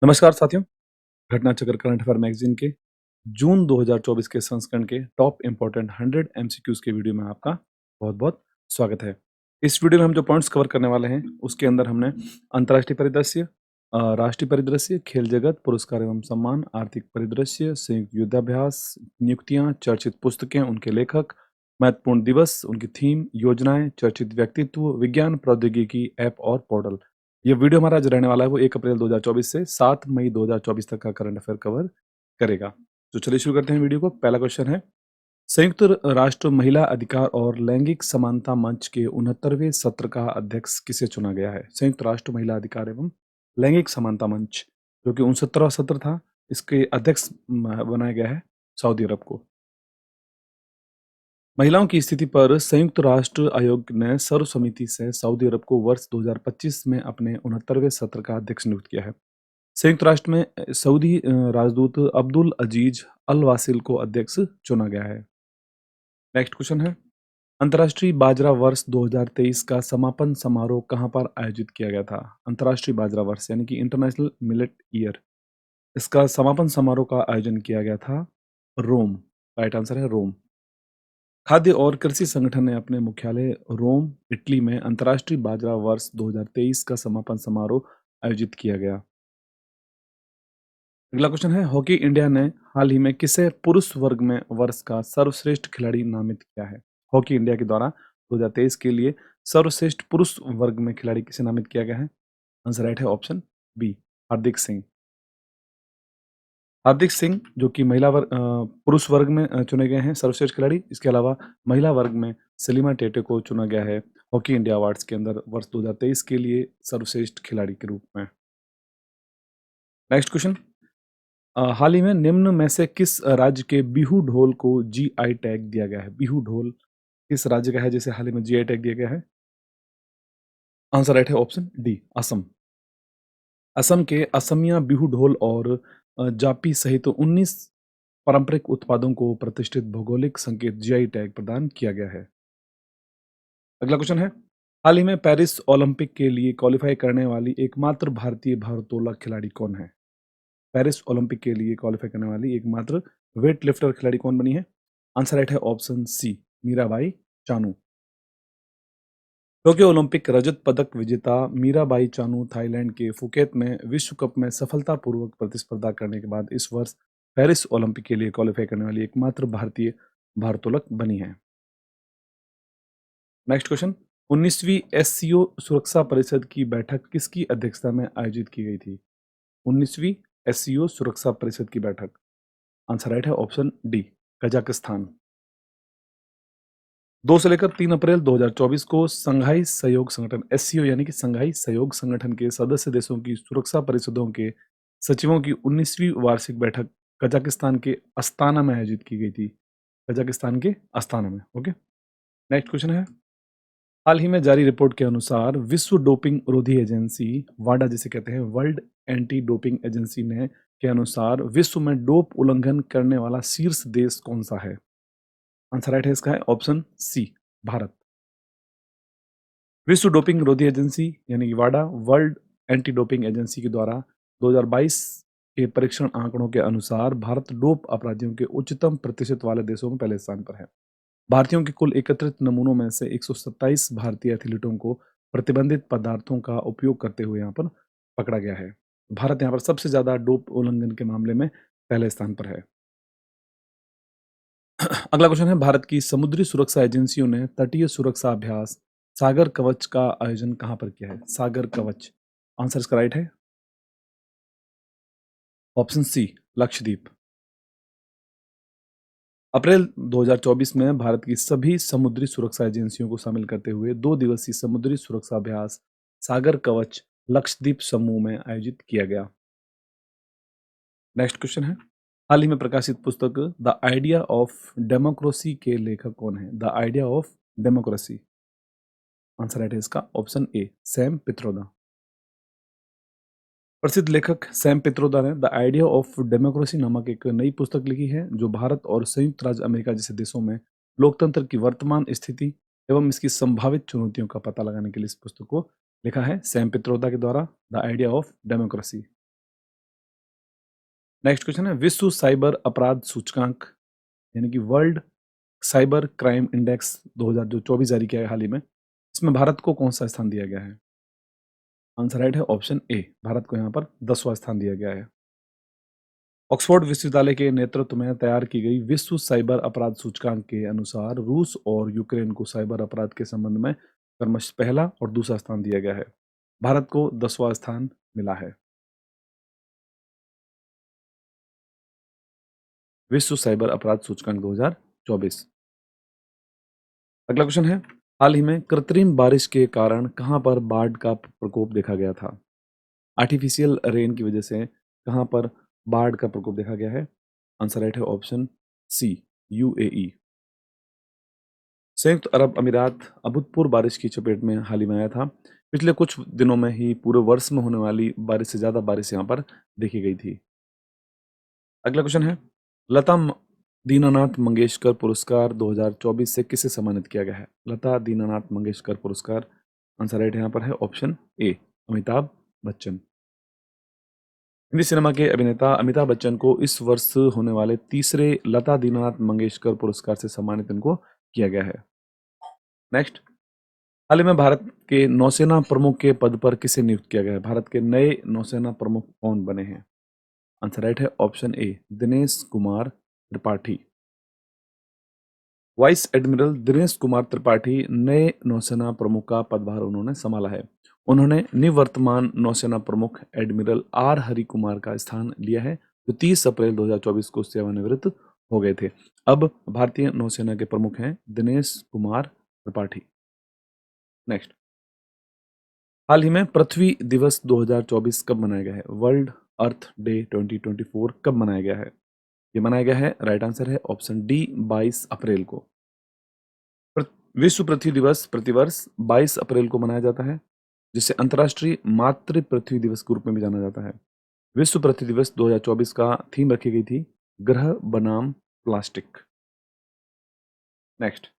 नमस्कार साथियों, घटना चक्र करंट अफेयर मैगज़ीन के जून 2024 के संस्करण के टॉप इम्पोर्टेंट 100 एमसीक्यूज़ के वीडियो में आपका बहुत-बहुत स्वागत है। इस वीडियो में हम जो पॉइंट्स कवर करने वाले हैं, उसके अंदर हमने अंतर्राष्ट्रीय परिदृश्य, राष्ट्रीय परिदृश्य, खेल जगत, पुरस्कार एवं सम्मान, आर्थिक परिदृश्य, संयुक्त युद्धाभ्यास, नियुक्तियाँ, चर्चित पुस्तकें, उनके लेखक, महत्वपूर्ण दिवस, उनकी थीम, योजनाएँ, चर्चित व्यक्तित्व, विज्ञान, प्रौद्योगिकी, ऐप और पोर्टल। ये वीडियो हमारा जो रहने वाला है वो 1 अप्रैल 2024 से 7 मई 2024 तक का करंट अफेयर कवर करेगा। तो चलिए शुरू करते हैं वीडियो को। पहला क्वेश्चन है, संयुक्त राष्ट्र महिला अधिकार और लैंगिक समानता मंच के 69वें सत्र का अध्यक्ष किसे चुना गया है? संयुक्त राष्ट्र महिला अधिकार एवं लैंगिक समानता मंच, जो कि 69वां सत्र था, इसके अध्यक्ष बनाया गया है सऊदी अरब को। महिलाओं की स्थिति पर संयुक्त राष्ट्र आयोग ने सर्वसम्मति से सऊदी अरब को वर्ष 2025 में अपने 69वें सत्र का अध्यक्ष नियुक्त किया है। संयुक्त राष्ट्र में सऊदी राजदूत अब्दुल अजीज अल वासिल को अध्यक्ष चुना गया है। नेक्स्ट क्वेश्चन है, अंतर्राष्ट्रीय बाजरा वर्ष 2023 का समापन समारोह कहां पर आयोजित किया गया था? अंतर्राष्ट्रीय बाजरा वर्ष यानी कि इंटरनेशनल मिलेट ईयर, इसका समापन समारोह का आयोजन किया गया था रोम। राइट आंसर है रोम। खाद्य और कृषि संगठन ने अपने मुख्यालय रोम, इटली में अंतर्राष्ट्रीय बाजरा वर्ष 2023 का समापन समारोह आयोजित किया गया। अगला क्वेश्चन है, हॉकी इंडिया ने हाल ही में किसे पुरुष वर्ग में वर्ष का सर्वश्रेष्ठ खिलाड़ी नामित किया है? हॉकी इंडिया के द्वारा 2023 के लिए सर्वश्रेष्ठ पुरुष वर्ग में खिलाड़ी किसे नामित किया गया है? आंसर राइट है ऑप्शन बी, हार्दिक सिंह। हार्दिक सिंह जो कि पुरुष वर्ग में चुने गए हैं सर्वश्रेष्ठ खिलाड़ी। इसके अलावा महिला वर्ग में सलीमा टेटे को चुना गया है हॉकी इंडिया अवार्ड्स के अंदर वर्ष 2023 के लिए सर्वश्रेष्ठ खिलाड़ी के रूप में। नेक्स्ट क्वेश्चन, हाल ही में निम्न में से किस राज्य के बिहू ढोल को जीआई टैग दिया गया है? बिहू ढोल किस राज्य का है जिसे हाल ही में जीआई टैग दिया गया है? आंसर राइट है ऑप्शन डी, असम। असम के असमिया बिहू ढोल और जापी सहित 19 पारंपरिक उत्पादों को प्रतिष्ठित भौगोलिक संकेत जीआई टैग प्रदान किया गया है। अगला क्वेश्चन है, हाल ही में पेरिस ओलंपिक के लिए क्वालिफाई करने वाली एकमात्र भारतीय भारोत्तोलक खिलाड़ी कौन है? पेरिस ओलंपिक के लिए क्वालिफाई करने वाली एकमात्र वेट लिफ्टर खिलाड़ी कौन बनी है? आंसर राइट है option C, Mirabai Chanu. Tokyo Olympic रजत पदक विजेता मीराबाई चानू थाईलैंड के फुकेत में विश्व कप में सफलतापूर्वक प्रतिस्पर्धा करने के बाद इस वर्ष पेरिस ओलंपिक के लिए क्वालिफाई करने वाली एकमात्र भारतीय भारोत्तोलक बनी है। नेक्स्ट क्वेश्चन, 19वीं एससीओ सुरक्षा परिषद की बैठक किसकी अध्यक्षता में आयोजित की गई थी? 19वीं एससीओ सुरक्षा परिषद की बैठक, आंसर राइट है ऑप्शन डी, कजाकिस्तान। 2 से लेकर 3 अप्रैल 2024 को संघाई सहयोग संगठन एससीओ यानी कि संघाई सहयोग संगठन के सदस्य देशों की सुरक्षा परिषदों के सचिवों की 19वीं वार्षिक बैठक कजाकिस्तान के अस्ताना में आयोजित की गई थी। कजाकिस्तान के अस्ताना में। ओके। नेक्स्ट क्वेश्चन है, हाल ही में जारी रिपोर्ट के अनुसार विश्व डोपिंग रोधी एजेंसी वाडा जिसे कहते हैं वर्ल्ड एंटी डोपिंग एजेंसी ने के अनुसार विश्व में डोप उल्लंघन करने वाला शीर्ष देश कौन सा है? आंसर राइट है इसका है ऑप्शन सी, भारत। विश्व डोपिंग रोधी एजेंसी यानी कि वाडा वर्ल्ड एंटी डोपिंग एजेंसी के द्वारा 2022 के परीक्षण आंकड़ों के अनुसार भारत डोप अपराधियों के उच्चतम प्रतिशत वाले देशों में पहले स्थान पर है। भारतीयों के कुल एकत्रित नमूनों में से 127 भारतीय एथलीटों को प्रतिबंधित पदार्थों का उपयोग करते हुए यहाँ पर पकड़ा गया है। भारत यहाँ पर सबसे ज्यादा डोप उल्लंघन के मामले में पहले स्थान पर है। अगला क्वेश्चन है, भारत की समुद्री सुरक्षा एजेंसियों ने तटीय सुरक्षा अभ्यास सागर कवच का आयोजन कहां पर किया है? सागर कवच, आंसर इसका राइट है ऑप्शन सी, लक्षद्वीप। अप्रैल 2024 में भारत की सभी समुद्री सुरक्षा एजेंसियों को शामिल करते हुए 2 दिवसीय समुद्री सुरक्षा अभ्यास सागर कवच लक्षद्वीप समूह में आयोजित किया गया। नेक्स्ट क्वेश्चन है, हाल ही में प्रकाशित पुस्तक द आइडिया ऑफ डेमोक्रेसी के लेखक कौन है? The idea of democracy, answer right है इसका ऑप्शन ए, सैम पित्रोदा। प्रसिद्ध लेखक सैम पित्रोदा ने द आइडिया ऑफ डेमोक्रेसी नामक एक नई पुस्तक लिखी है जो भारत और संयुक्त राज्य अमेरिका जैसे देशों में लोकतंत्र की वर्तमान स्थिति एवं इसकी संभावित चुनौतियों का पता लगाने के लिए इस पुस्तक को लिखा है सैम पित्रोदा के द्वारा, the idea of democracy. Next question है विश्व साइबर अपराध सूचकांक यानी कि वर्ल्ड साइबर क्राइम इंडेक्स 2024 जारी किया है हाल ही में। इसमें भारत को कौन सा स्थान दिया गया है? आंसर राइट है ऑप्शन ए। भारत को यहाँ पर 10वां स्थान दिया गया है। ऑक्सफोर्ड विश्वविद्यालय के नेतृत्व में तैयार की गई विश्व साइबर अपराध सूचकांक के अनुसार रूस और यूक्रेन को साइबर अपराध के संबंध में क्रमशः पहला और दूसरा स्थान दिया गया है। भारत को 10वां स्थान मिला है। विश्व साइबर अपराध सूचकांक 2024। अगला क्वेश्चन है हाल ही में कृत्रिम बारिश के कारण कहां पर बाढ़ का प्रकोप देखा गया था? आर्टिफिशियल रेन की वजह से कहां पर बाढ़ का प्रकोप देखा गया है? आंसर राइट है ऑप्शन सी, यूएई। संयुक्त अरब अमीरात अभूतपूर्व बारिश की चपेट में हाल ही में आया था। पिछले कुछ दिनों में ही पूरे वर्ष में होने वाली बारिश से ज्यादा बारिश यहाँ पर देखी गई थी। अगला क्वेश्चन है लता दीनानाथ मंगेशकर पुरस्कार 2024 से किसे सम्मानित किया गया है? लता दीनानाथ मंगेशकर पुरस्कार। आंसर राइट यहाँ पर है ऑप्शन ए, अमिताभ बच्चन। हिंदी सिनेमा के अभिनेता अमिताभ बच्चन को इस वर्ष होने वाले तीसरे लता दीनानाथ मंगेशकर पुरस्कार से सम्मानित इनको किया गया है। नेक्स्ट, हाल ही में भारत के नौसेना प्रमुख के पद पर किसे नियुक्त किया गया है? भारत के नए नौसेना प्रमुख कौन बने हैं? आंसर राइट है ऑप्शन ए, दिनेश कुमार त्रिपाठी। वाइस एडमिरल दिनेश कुमार त्रिपाठी नए नौसेना प्रमुख का पदभार उन्होंने संभाला है। उन्होंने निवर्तमान नौसेना प्रमुख एडमिरल आर हरि कुमार का स्थान लिया है, जो 30 अप्रैल 2024 को सेवानिवृत्त हो गए थे। अब भारतीय नौसेना के प्रमुख हैं दिनेश कुमार त्रिपाठी। नेक्स्ट, हाल ही में पृथ्वी दिवस 2024 कब मनाया गया है? वर्ल्ड अर्थ डे 2024 कब मनाया गया है? ये मनाया गया है, राइट आंसर है ऑप्शन डी, 22 अप्रैल को। विश्व पृथ्वी दिवस प्रतिवर्ष 22 अप्रैल को मनाया जाता है, जिसे अंतर्राष्ट्रीय मातृ पृथ्वी दिवस के रूप में भी जाना जाता है। विश्व पृथ्वी दिवस 2024 का थीम रखी गई थी ग्रह बनाम प्लास्टिक। नेक्स्ट,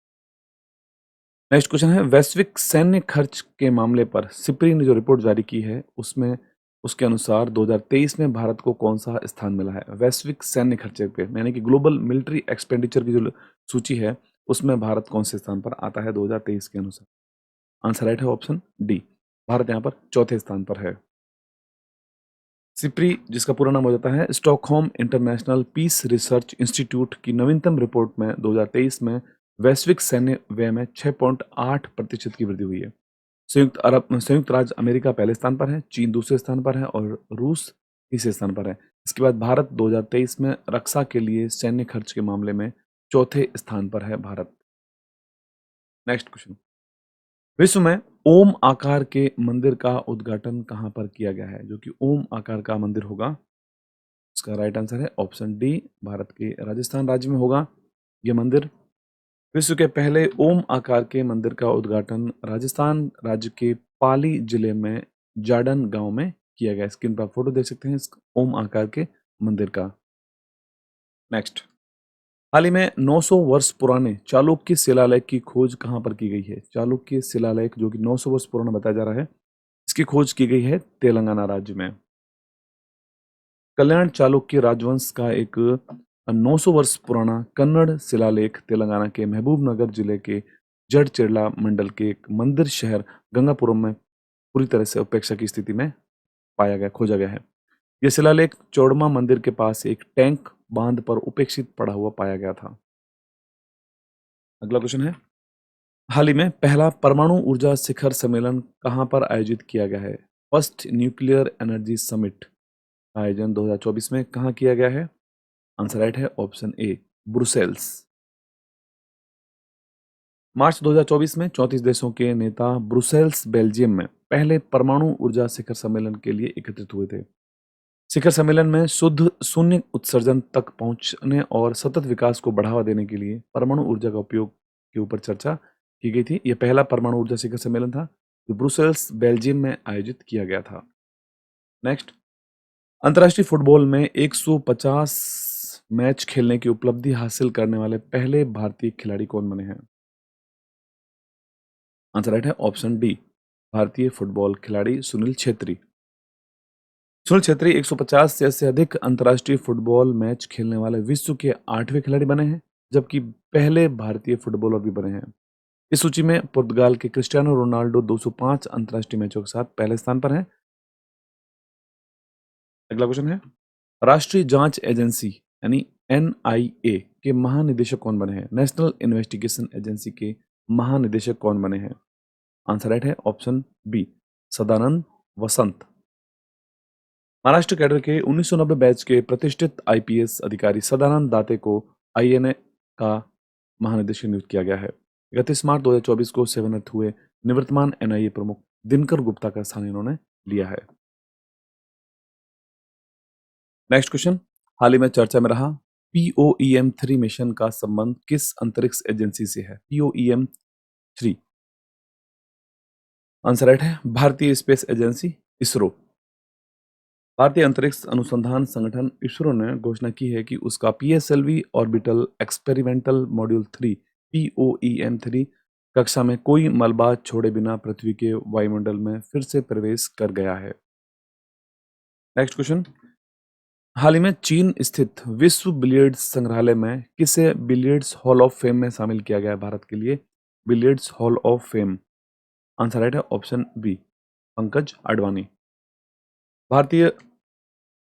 नेक्स्ट क्वेश्चन है वैश्विक सैन्य खर्च के मामले पर सिप्री ने जो रिपोर्ट जारी की है उसमें उसके अनुसार 2023 में भारत को कौन सा स्थान मिला है? वैश्विक सैन्य खर्चे पे यानी कि ग्लोबल मिलिट्री एक्सपेंडिचर की जो सूची है उसमें भारत कौन से स्थान पर आता है 2023 के अनुसार? आंसर राइट है ऑप्शन डी, भारत यहाँ पर चौथे स्थान पर है। सिप्री, जिसका पूरा नाम हो जाता है Stockholm International Peace Research Institute की नवीनतम रिपोर्ट में 2023 में वैश्विक सैन्य व्यय में 6.8% की वृद्धि हुई है। संयुक्त राज्य अमेरिका पहले स्थान पर है, चीन दूसरे स्थान पर है और रूस तीसरे स्थान पर है। इसके बाद भारत 2023 में रक्षा के लिए सैन्य खर्च के मामले में चौथे स्थान पर है भारत। नेक्स्ट क्वेश्चन, विश्व में ओम आकार के मंदिर का उद्घाटन कहां पर किया गया है? जो कि ओम आकार का मंदिर होगा, इसका राइट आंसर है ऑप्शन डी, भारत के राजस्थान राज्य में होगा यह मंदिर। विश्व के पहले ओम आकार के मंदिर का उद्घाटन राजस्थान राज्य के पाली जिले में जाडन गांव में किया गया। स्क्रीन पर आप फोटो देख सकते हैं इस ओम आकार के मंदिर का। नेक्स्ट, हाल ही में 900 वर्ष पुराने चालुक्य शिलालेख की खोज कहां पर की गई है? चालुक्य शिलालेख जो कि 900 वर्ष पुराना बताया जा रहा है, इसकी खोज की गई है तेलंगाना राज्य में। कल्याण चालुक्य राजवंश का एक 900 वर्ष पुराना कन्नड़ शिलालेख तेलंगाना के महबूब नगर जिले के जड़चेरला मंडल के एक मंदिर शहर गंगापुरम में पूरी तरह से उपेक्षा की स्थिति में पाया गया, खोजा गया है। यह शिलालेख चौड़मा मंदिर के पास एक टैंक बांध पर उपेक्षित पड़ा हुआ पाया गया था। अगला क्वेश्चन है हाल ही में पहला परमाणु ऊर्जा शिखर सम्मेलन कहां पर आयोजित किया गया है? फर्स्ट न्यूक्लियर एनर्जी समिट का आयोजन 2024 में कहां किया गया है? आंसर राइट है ऑप्शन ए, ब्रुसेल्स। मार्च 2024 में 34 देशों के नेता ब्रुसेल्स बेल्जियम में पहले परमाणु ऊर्जा शिखर सम्मेलन के लिए एकत्रित हुए थे। शिखर सम्मेलन में शुद्ध शून्य उत्सर्जन तक पहुंचने और सतत विकास को बढ़ावा देने के लिए परमाणु ऊर्जा का उपयोग के ऊपर चर्चा की गई थी। यह पहला परमाणु ऊर्जा शिखर सम्मेलन था जो ब्रुसेल्स बेल्जियम में आयोजित किया गया था। नेक्स्ट, अंतर्राष्ट्रीय फुटबॉल में 150 मैच खेलने की उपलब्धि हासिल करने वाले पहले भारतीय खिलाड़ी कौन बने हैं? आंसर राइट है ऑप्शन डी, भारतीय फुटबॉल खिलाड़ी सुनील छेत्री। सुनील छेत्री 150 से अधिक अंतर्राष्ट्रीय फुटबॉल मैच खेलने वाले विश्व के 8वें खिलाड़ी बने हैं, जबकि पहले भारतीय फुटबॉलर भी बने हैं। इस सूची में पुर्तगाल के क्रिस्टियानो रोनाल्डो 205 अंतर्राष्ट्रीय मैचों के साथ पहले स्थान पर हैं। अगला क्वेश्चन है, राष्ट्रीय जांच एजेंसी यानी एनआईए के महानिदेशक कौन बने हैं? नेशनल इन्वेस्टिगेशन एजेंसी के महानिदेशक कौन बने हैं? आंसर राइट है ऑप्शन बी, सदानंद वसंत। महाराष्ट्र कैडर के 1990 बैच के प्रतिष्ठित आईपीएस अधिकारी सदानंद दाते को आईएनए का महानिदेशक नियुक्त किया गया है। 31 मार्च 2024 को सेवानिवृत्त हुए निवर्तमान एनआईए प्रमुख दिनकर गुप्ता का स्थान इन्होंने लिया है। नेक्स्ट क्वेश्चन, हाल ही में चर्चा में रहा POEM-3 मिशन का संबंध किस अंतरिक्ष एजेंसी से है? POEM-3 आंसर राइट है भारतीय स्पेस एजेंसी इसरो। भारतीय अंतरिक्ष अनुसंधान संगठन इसरो ने घोषणा की है कि उसका PSLV orbital experimental module 3 POEM-3 कक्षा में कोई मलबा छोड़े बिना पृथ्वी के वायुमंडल में फिर से प्रवेश कर गया है। नेक्स्ट क्वेश्चन, हाल ही में चीन स्थित विश्व बिलियर्ड्स संग्रहालय में किसे बिलियर्ड्स हॉल ऑफ फेम में शामिल किया गया है भारत के लिए? Billiards hall of fame answer right है ऑप्शन बी, पंकज अडवाणी। भारतीय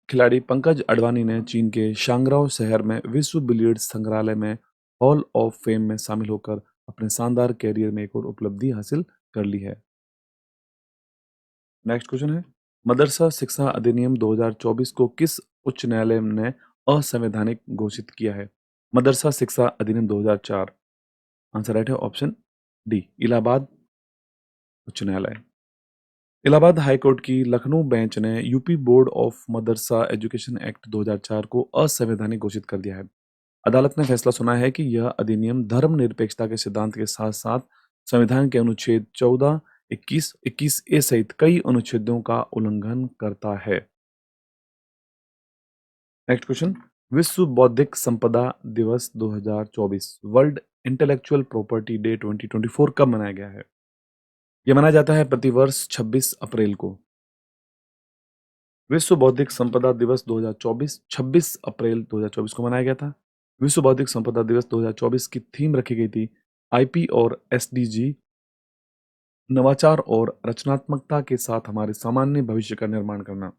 खिलाड़ी पंकज अडवाणी ने चीन के शांगराओ शहर में विश्व बिलियर्ड्स संग्रहालय में हॉल ऑफ फेम में शामिल होकर अपने शानदार कैरियर में एक और उपलब्धि हासिल कर ली है। नेक्स्ट क्वेश्चन है, मदरसा शिक्षा अधिनियम 2024 को किस उच्च न्यायालय ने असंवैधानिक घोषित किया है? मदरसा शिक्षा अधिनियम 2004 आंसर राइट है ऑप्शन डी, इलाहाबाद उच्च न्यायालय। इलाहाबाद हाईकोर्ट की लखनऊ बेंच ने UP board of Madrasa education act 2004 को असंवैधानिक घोषित कर दिया है। अदालत ने फैसला सुना है कि यह अधिनियम धर्मनिरपेक्षता के सिद्धांत के साथ साथ संविधान के अनुच्छेद 14, 21, 21A सहित कई अनुच्छेदों का उल्लंघन करता है। नेक्स्ट क्वेश्चन, विश्व बौद्धिक संपदा दिवस 2024 वर्ल्ड इंटेलेक्चुअल प्रॉपर्टी डे 2024 कब मनाया गया है? यह मनाया जाता है प्रतिवर्ष 26 अप्रैल को। विश्व बौद्धिक संपदा दिवस 2024 26 अप्रैल 2024 को मनाया गया था। विश्व बौद्धिक संपदा दिवस 2024 की थीम रखी गई थी आईपी और एसडीजी, नवाचार और रचनात्मकता के साथ हमारे सामान्य भविष्य का निर्माण करना।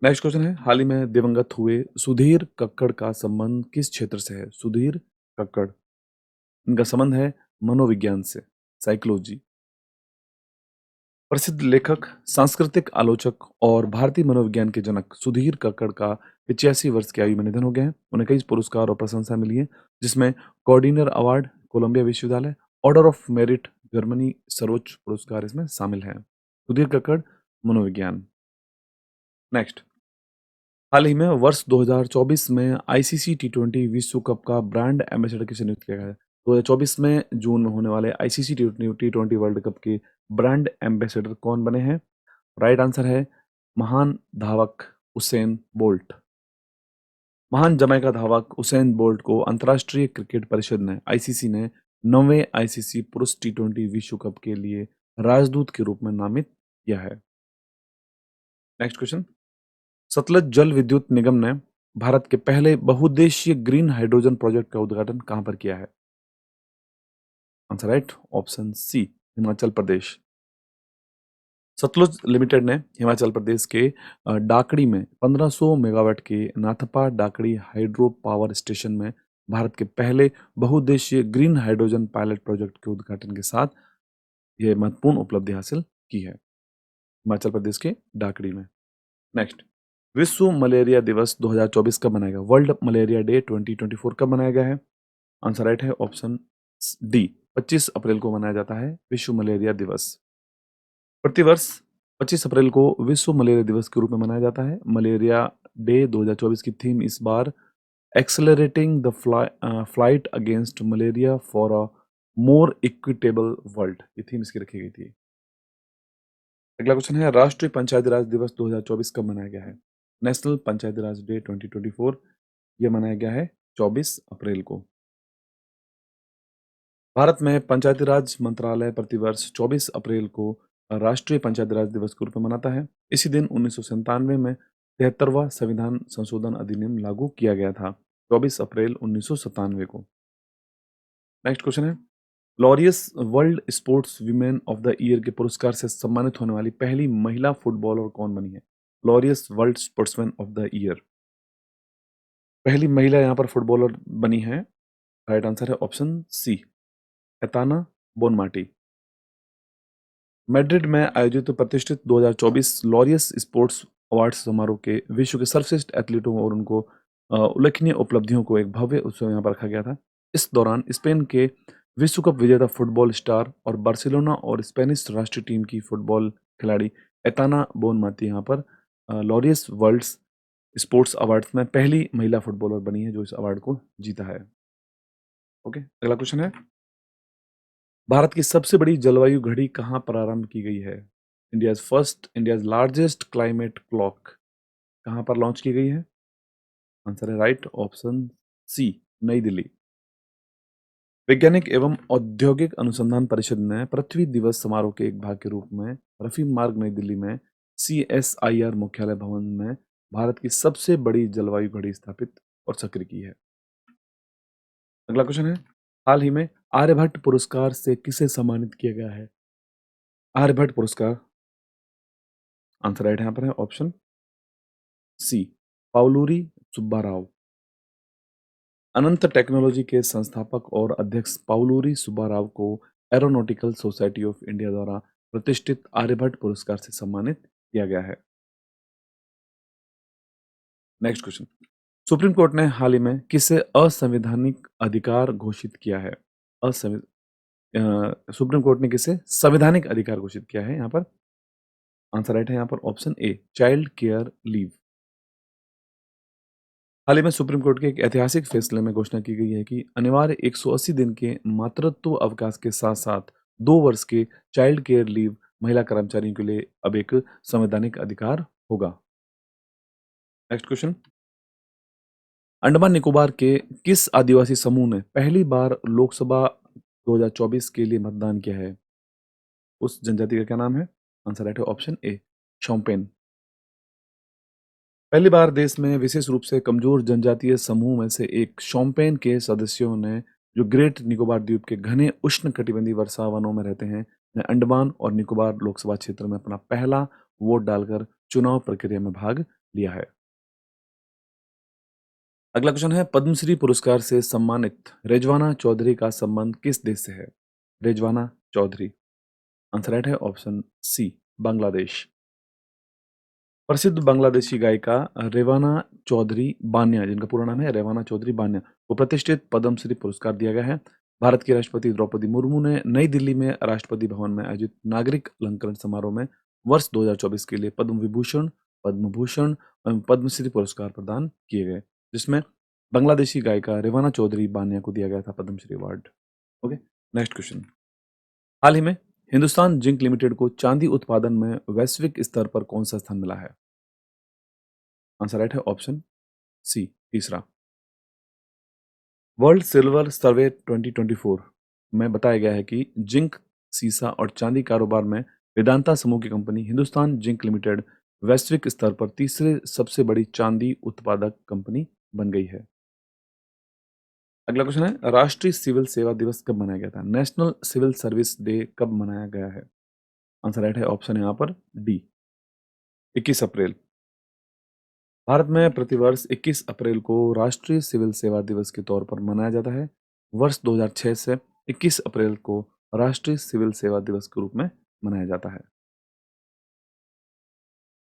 नेक्स्ट क्वेश्चन है, हाल ही में दिवंगत हुए सुधीर कक्कड़ का संबंध किस क्षेत्र से है? सुधीर कक्कड़, इनका संबंध है मनोविज्ञान से, साइकोलॉजी। प्रसिद्ध लेखक, सांस्कृतिक आलोचक और भारतीय मनोविज्ञान के जनक सुधीर कक्कड़ का 85 वर्ष की आयु में निधन हो गया है। उन्हें कई पुरस्कार और प्रशंसा मिली है, जिसमें गॉर्डिनर अवार्ड, कोलंबिया विश्वविद्यालय, ऑर्डर ऑफ मेरिट जर्मनी सर्वोच्च पुरस्कार इसमें शामिल हैं। सुधीर कक्कड़, मनोविज्ञान। नेक्स्ट, हाल ही में वर्ष 2024 में आईसीसी टी20 विश्व कप का ब्रांड एम्बेसडर किसे नियुक्त किया गया है? 2024 में जून में होने वाले आईसीसी टी20 वर्ल्ड कप के ब्रांड एम्बेसडर कौन बने हैं? राइट आंसर है महान धावक उसेन बोल्ट। महान जमैका धावक उसेन बोल्ट को अंतर्राष्ट्रीय क्रिकेट परिषद ने आईसीसी ने 9वें आईसीसी पुरुष टी20 विश्व कप के लिए राजदूत के रूप में नामित किया है। नेक्स्ट क्वेश्चन, सतलज जल विद्युत निगम ने भारत के पहले बहुउद्देशीय ग्रीन हाइड्रोजन प्रोजेक्ट का उद्घाटन कहां पर किया है? Answer right option C, Himachal Pradesh. Satluj limited ने हिमाचल प्रदेश के डाकड़ी में 1500 मेगावाट के Nathpa Dakdi hydro power station में भारत के पहले बहुउद्देशीय ग्रीन हाइड्रोजन पायलट प्रोजेक्ट के उद्घाटन के साथ यह महत्वपूर्ण उपलब्धि हासिल की है हिमाचल प्रदेश के डाकड़ी में। नेक्स्ट, विश्व मलेरिया दिवस 2024 कब मनाया गया? वर्ल्ड मलेरिया डे 2024 कब मनाया गया है? आंसर राइट है ऑप्शन डी, 25 अप्रैल को मनाया जाता है विश्व मलेरिया दिवस। प्रतिवर्ष 25 अप्रैल को विश्व मलेरिया दिवस के रूप में मनाया जाता है। मलेरिया डे 2024 की थीम इस बार accelerating the flight against malaria for a more equitable world, ये थीम इसकी रखी गई थी। अगला क्वेश्चन है, राष्ट्रीय पंचायती राज दिवस 2024 कब मनाया गया है? नेशनल पंचायती राज डे 2024 ये मनाया गया है 24 अप्रैल को। भारत में पंचायती राज मंत्रालय प्रतिवर्ष 24 अप्रैल को राष्ट्रीय पंचायती राज दिवस के रूप में मनाता है? इसी दिन 1997 में 73वां संविधान संशोधन अधिनियम लागू किया गया था, 24 अप्रैल 1997 को। नेक्स्ट क्वेश्चन है, Laureus world sports women of the year के पुरस्कार से सम्मानित होने वाली पहली महिला फुटबॉलर कौन बनी है? Laureus World Sportsman of the Year, पहली महिला यहाँ पर फुटबॉलर बनी है। राइट आंसर है option C, Aitana Bonmati. Madrid में आयोजित प्रतिष्ठित 2024 लॉरियस स्पोर्ट्स अवार्ड्स समारोह के विश्व के सर्वश्रेष्ठ एथलीटों और उनको उल्लेखनीय उपलब्धियों को एक भव्य उत्सव यहाँ पर रखा गया था। इस दौरान स्पेन के विश्व कप विजेता फुटबॉल स्टार और बार्सिलोना और स्पेनिश राष्ट्रीय टीम की फुटबॉल खिलाड़ी एताना बोनमाती यहाँ पर लॉरियस वर्ल्ड स्पोर्ट्स अवार्ड्स में पहली महिला फुटबॉलर बनी है जो इस अवार्ड को जीता है। ओके, अगला क्वेश्चन है, भारत की सबसे बड़ी जलवायु घड़ी कहाँ प्रारंभ की गई है? इंडियाज लार्जेस्ट क्लाइमेट क्लॉक कहाँ पर लॉन्च की गई है? आंसर है राइट ऑप्शन सी, नई दिल्ली। वैज्ञानिक एवं औद्योगिक अनुसंधान परिषद ने पृथ्वी दिवस समारोह के एक भाग के रूप में रफी मार्ग नई दिल्ली में CSIR मुख्यालय भवन में भारत की सबसे बड़ी जलवायु घड़ी स्थापित और सक्रिय की है। अगला क्वेश्चन है, हाल ही में आर्यभट्ट पुरस्कार से किसे सम्मानित किया गया है? आर्यभट्ट पुरस्कार, आंसर राइट यहाँ पर है ऑप्शन सी, पाउलूरी सुब्बाराव। अनंत टेक्नोलॉजी के संस्थापक और अध्यक्ष पाउलूरी सुब्बाराव को एरोनॉटिकल सोसाइटी ऑफ इंडिया द्वारा प्रतिष्ठित आर्यभट्ट पुरस्कार से सम्मानित किया गया है। नेक्स्ट क्वेश्चन, सुप्रीम कोर्ट ने हाल ही में किसे असंवैधानिक अधिकार घोषित किया है? सुप्रीम कोर्ट ने किसे संवैधानिक अधिकार घोषित किया है यहाँ पर? आंसर राइट है यहाँ पर option A, child care leave. हाल ही में सुप्रीम कोर्ट के एक ऐतिहासिक फैसले में घोषणा की गई है कि अनिवार्य 180 दिन के मातृत्व अवकाश के साथ साथ 2 वर्ष के चाइल्ड केयर लीव महिला कर्मचारियों के लिए अब एक संवैधानिक अधिकार होगा। नेक्स्ट क्वेश्चन, अंडमान निकोबार के किस आदिवासी समूह ने पहली बार लोकसभा 2024 के लिए मतदान किया है? उस जनजाति का क्या नाम है? आंसर राइट है ऑप्शन ए, शोम्पेन। पहली बार देश में विशेष रूप से कमजोर जनजातीय समूह में से एक शोम्पेन के सदस्यों ने, जो ग्रेट निकोबार द्वीप के घने उष्णकटिबंधीय वर्षा वनों में रहते हैं, ने अंडमान और निकोबार लोकसभा क्षेत्र में अपना पहला वोट डालकर चुनाव प्रक्रिया में भाग लिया है। अगला क्वेश्चन है, पद्मश्री पुरस्कार से सम्मानित रेजवाना चौधरी का संबंध किस देश से है? रेजवाना चौधरी, आंसर राइट है ऑप्शन सी, बांग्लादेश। प्रसिद्ध बांग्लादेशी गायिका रेवाना चौधरी बान्या, जिनका पूरा नाम है रेवाना चौधरी बान्या, को प्रतिष्ठित पद्मश्री पुरस्कार दिया गया है। भारत की राष्ट्रपति द्रौपदी मुर्मू ने नई दिल्ली में राष्ट्रपति भवन में आयोजित नागरिक अलंकरण समारोह में वर्ष 2024 के लिए पद्म विभूषण, पद्म भूषण एवं पद्मश्री पुरस्कार प्रदान किए गए, जिसमें बांग्लादेशी गायिका रेवाना चौधरी बान्या को दिया गया था Padmashri award. Okay, next question, हाल ही में हिंदुस्तान जिंक लिमिटेड को चांदी उत्पादन में वैश्विक स्तर पर कौन सा स्थान मिला है? आंसर राइट है ऑप्शन सी, तीसरा। वर्ल्ड सिल्वर सर्वे 2024 में बताया गया है कि जिंक, सीसा और चांदी कारोबार में वेदांता समूह की कंपनी हिंदुस्तान जिंक लिमिटेड वैश्विक स्तर पर तीसरे सबसे बड़ी चांदी उत्पादक कंपनी बन गई है। अगला क्वेश्चन है, राष्ट्रीय सिविल सेवा दिवस कब मनाया गया था? नेशनल सिविल सर्विस डे कब मनाया गया है? आंसर राइट है ऑप्शन यहाँ पर डी, 21 अप्रैल। भारत में प्रतिवर्ष 21 अप्रैल को राष्ट्रीय सिविल सेवा दिवस के तौर पर मनाया जाता है। वर्ष 2006 से 21 अप्रैल को राष्ट्रीय सिविल सेवा दिवस के रूप में मनाया जाता है।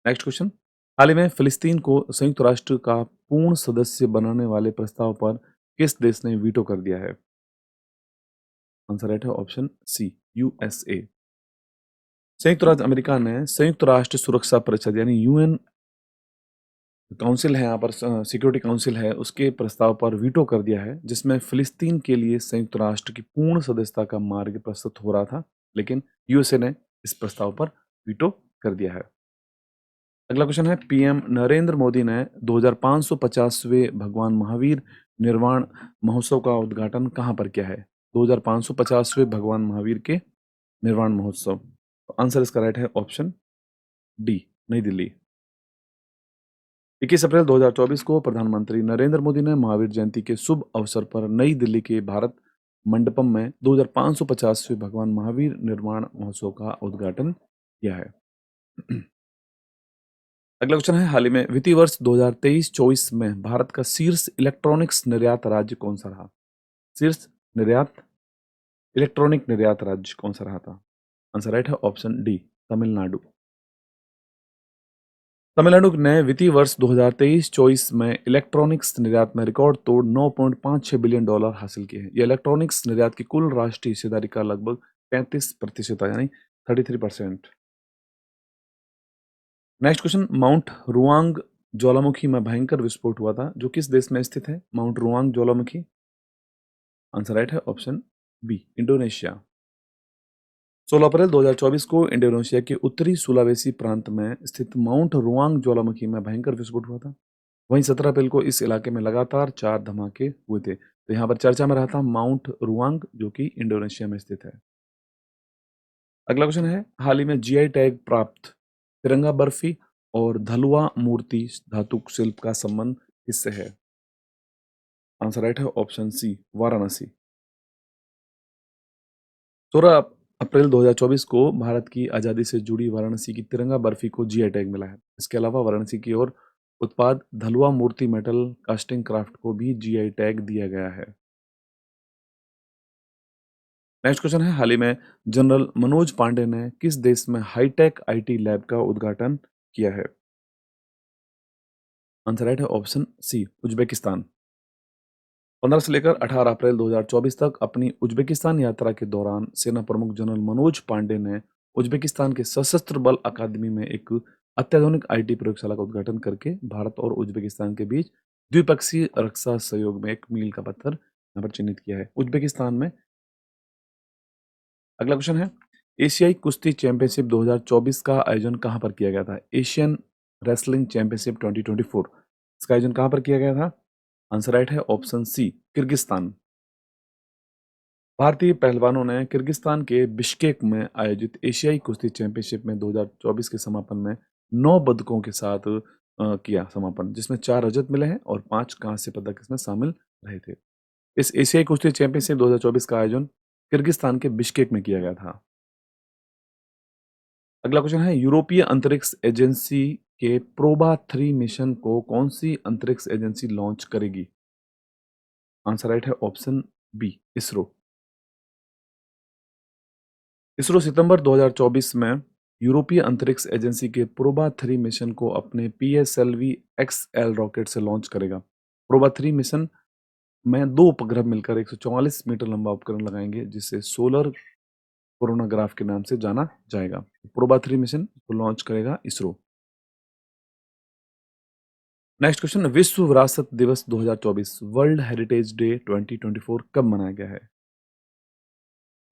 नेक्स्ट क्वेश्चन, हाल ही में फिलिस्तीन को संयुक्त राष्ट्र का पूर्ण सदस्य बनाने वाले प्रस्ताव पर किस देश ने वीटो कर दिया है? आंसर राइट है ऑप्शन सी, USA। संयुक्त राज्य अमेरिका ने संयुक्त राष्ट्र सुरक्षा परिषद यानी UN काउंसिल है, यहाँ पर सिक्योरिटी काउंसिल है, उसके प्रस्ताव पर वीटो कर दिया है, जिसमें फिलिस्तीन के लिए संयुक्त राष्ट्र की पूर्ण सदस्यता का मार्ग प्रस्तुत हो रहा था, लेकिन USA ने इस प्रस्ताव पर वीटो कर दिया है। अगला क्वेश्चन है, PM नरेंद्र मोदी ने 2550वें भगवान महावीर निर्वाण महोत्सव का उद्घाटन कहाँ पर किया है? 2550वें भगवान महावीर के निर्वाण महोत्सव, तो आंसर इसका राइट है ऑप्शन डी, नई दिल्ली। 21 अप्रैल 2024 को प्रधानमंत्री नरेंद्र मोदी ने महावीर जयंती के शुभ अवसर पर नई दिल्ली के भारत मंडपम में 2550वें भगवान महावीर निर्माण महोत्सव का उद्घाटन किया है। अगला क्वेश्चन है, हाल ही में वित्तीय वर्ष 2023-24 में भारत का शीर्ष इलेक्ट्रॉनिक्स निर्यात राज्य कौन सा रहा? शीर्ष निर्यात इलेक्ट्रॉनिक निर्यात राज्य कौन सा रहा था? आंसर राइट है ऑप्शन डी, तमिलनाडु। तमिलनाडु ने वित्तीय वर्ष 2023-24 में इलेक्ट्रॉनिक्स निर्यात में रिकॉर्ड तोड़ $9.56 बिलियन हासिल किए हैं। यह इलेक्ट्रॉनिक्स निर्यात की कुल राष्ट्रीय हिस्सेदारी का लगभग 35% है, यानी 33%। नेक्स्ट क्वेश्चन, माउंट रुआंग ज्वालामुखी में भयंकर विस्फोट हुआ था, जो किस देश में स्थित है? माउंट रुआंग ज्वालामुखी, आंसर राइट है ऑप्शन बी, इंडोनेशिया। 16 अप्रैल 2024 को इंडोनेशिया के उत्तरी सुलावेसी प्रांत में स्थित माउंट रुआंग ज्वालामुखी में भयंकर विस्फोट हुआ था। वहीं 17 अप्रैल को इस इलाके में लगातार 4 धमाके हुए थे। तो यहाँ पर चर्चा में रहा था माउंट रुआंग, जो कि इंडोनेशिया में स्थित है। अगला क्वेश्चन है, हाल ही में जीआई टैग प्राप्त तिरंगा बर्फी और धलुआ मूर्ति धातु शिल्प का संबंध किससे है? आंसर राइट है ऑप्शन सी, वाराणसी। 16 अप्रैल 2024 को भारत की आज़ादी से जुड़ी वाराणसी की तिरंगा बर्फी को जीआई टैग मिला है। इसके अलावा वाराणसी की ओर उत्पाद धलुआ मूर्ति मेटल कास्टिंग क्राफ्ट को भी जीआई टैग दिया गया है। नेक्स्ट क्वेश्चन है, हाल ही में जनरल मनोज पांडे ने किस देश में हाईटेक आईटी लैब का उद्घाटन किया है? आंसर राइट है ऑप्शन सी, उज्बेकिस्तान। 15 से लेकर 18 अप्रैल 2024 तक अपनी उज्बेकिस्तान यात्रा के दौरान सेना प्रमुख जनरल मनोज पांडे ने उज्बेकिस्तान के सशस्त्र बल अकादमी में एक अत्याधुनिक आईटी प्रयोगशाला का उद्घाटन करके भारत और उज्बेकिस्तान के बीच द्विपक्षीय रक्षा सहयोग में एक मील का पत्थर यहाँ पर चिन्हित किया है, उज्बेकिस्तान में। अगला क्वेश्चन है, एशियाई कुश्ती चैंपियनशिप 2024 का आयोजन कहां पर किया गया था? एशियन रेसलिंग चैंपियनशिप 2024, इसका आयोजन कहां पर किया गया था? आंसर राइट है ऑप्शन सी, किर्गिस्तान। भारतीय पहलवानों ने किर्गिस्तान के बिश्केक में आयोजित एशियाई कुश्ती चैंपियनशिप में 2024 के समापन में 9 पदकों के साथ किया समापन, जिसमें 4 रजत मिले हैं और 5 कांस्य पदक इसमें शामिल रहे थे। इस एशियाई कुश्ती चैंपियनशिप 2024 का आयोजन किर्गिस्तान के बिश्केक में किया गया था। अगला क्वेश्चन है, यूरोपीय अंतरिक्ष एजेंसी के प्रोबा 3 मिशन को कौन सी अंतरिक्ष एजेंसी लॉन्च करेगी? आंसर राइट है ऑप्शन बी, इसरो। इसरो सितंबर 2024 में यूरोपीय अंतरिक्ष एजेंसी के प्रोबा 3 मिशन को अपने PSLV XL रॉकेट से लॉन्च करेगा। प्रोबा 3 मिशन में 2 उपग्रह मिलकर 144 मीटर लंबा उपकरण लगाएंगे, जिसे सोलर कोरोनाग्राफ के नाम से जाना जाएगा। प्रोबा 3 मिशन को लॉन्च करेगा इसरो। नेक्स्ट क्वेश्चन, विश्व विरासत दिवस 2024 वर्ल्ड हेरिटेज डे 2024 कब मनाया गया है?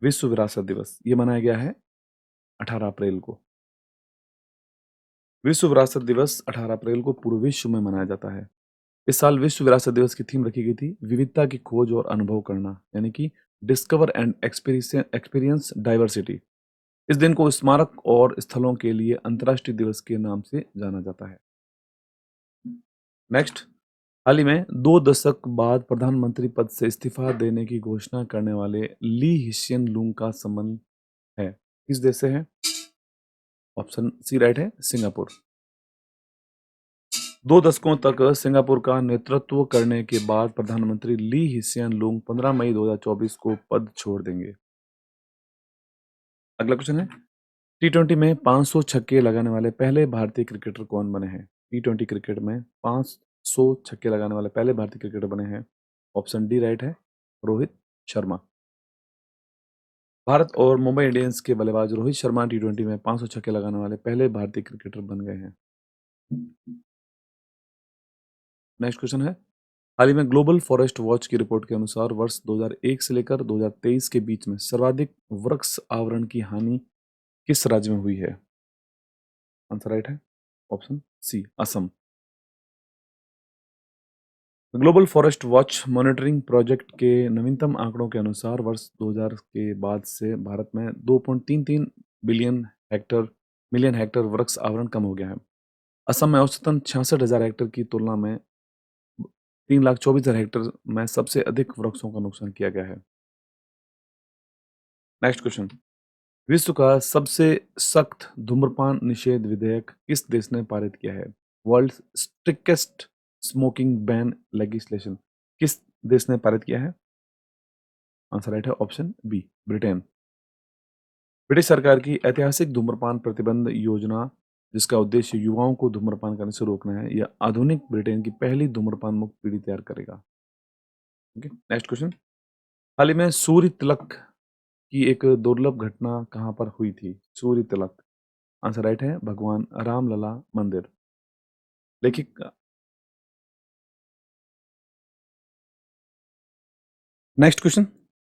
विश्व विरासत दिवस ये मनाया गया है 18 अप्रैल को। विश्व विरासत दिवस 18 अप्रैल को पूरे विश्व में मनाया जाता है। इस साल विश्व विरासत दिवस की थीम रखी गई थी विविधता की खोज और अनुभव करना, यानी कि डिस्कवर एंड एक्सपीरियंस डाइवर्सिटी। इस दिन को स्मारक और स्थलों के लिए अंतर्राष्ट्रीय दिवस के नाम से जाना जाता है। नेक्स्ट, हाल ही में 2 दशक बाद प्रधानमंत्री पद से इस्तीफा देने की घोषणा करने वाले ली हिसियन लूंग का संबंध है, किस देश से है? ऑप्शन सी राइट है, सिंगापुर। 2 दशकों तक सिंगापुर का नेतृत्व करने के बाद प्रधानमंत्री ली हिसियन लूंग 15 मई 2024 को पद छोड़ देंगे। अगला क्वेश्चन है, T20 में 500 छक्के लगाने वाले पहले भारतीय क्रिकेटर कौन बने हैं? T20 क्रिकेट में 500 छक्के लगाने वाले पहले भारतीय क्रिकेटर बने हैं। ऑप्शन डी राइट है, रोहित शर्मा। भारत और मुंबई इंडियंस के बल्लेबाज रोहित शर्मा T20 में 500 छक्के लगाने वाले पहले भारतीय क्रिकेटर बन गए हैं। नेक्स्ट क्वेश्चन है, हाल ही में ग्लोबल फॉरेस्ट वॉच की रिपोर्ट के अनुसार वर्ष 2001 से लेकर 2023 के बीच में सर्वाधिक वृक्ष आवरण की हानि किस राज्य में हुई है? आंसर राइट है option C, Assam. Global Forest Watch monitoring project के नवीनतम आंकड़ों के अनुसार वर्ष 2000 के बाद से भारत में 2.33 बिलियन हेक्टर मिलियन हेक्टर वृक्ष आवरण कम हो गया है। असम में औसतन 66,000 हेक्टर की तुलना में 3,24,000 हेक्टर में सबसे अधिक वृक्षों का नुकसान किया गया है। नेक्स्ट क्वेश्चन, विश्व का सबसे सख्त धूम्रपान निषेध विधेयक किस देश ने पारित किया है? World strictest smoking ban legislation किस देश ने पारित किया है? आंसर राइट है ऑप्शन बी, ब्रिटेन। ब्रिटिश सरकार की ऐतिहासिक धूम्रपान प्रतिबंध योजना, जिसका उद्देश्य युवाओं को धूम्रपान करने से रोकना है, यह आधुनिक ब्रिटेन की पहली धूम्रपान मुक्त पीढ़ी तैयार करेगा। ओके, नेक्स्ट क्वेश्चन, हाल ही में सूर्य तिलक की एक दुर्लभ घटना कहाँ पर हुई थी? सूर्य तिलक, आंसर राइट है भगवान रामलला मंदिर। लेखिक, नेक्स्ट क्वेश्चन,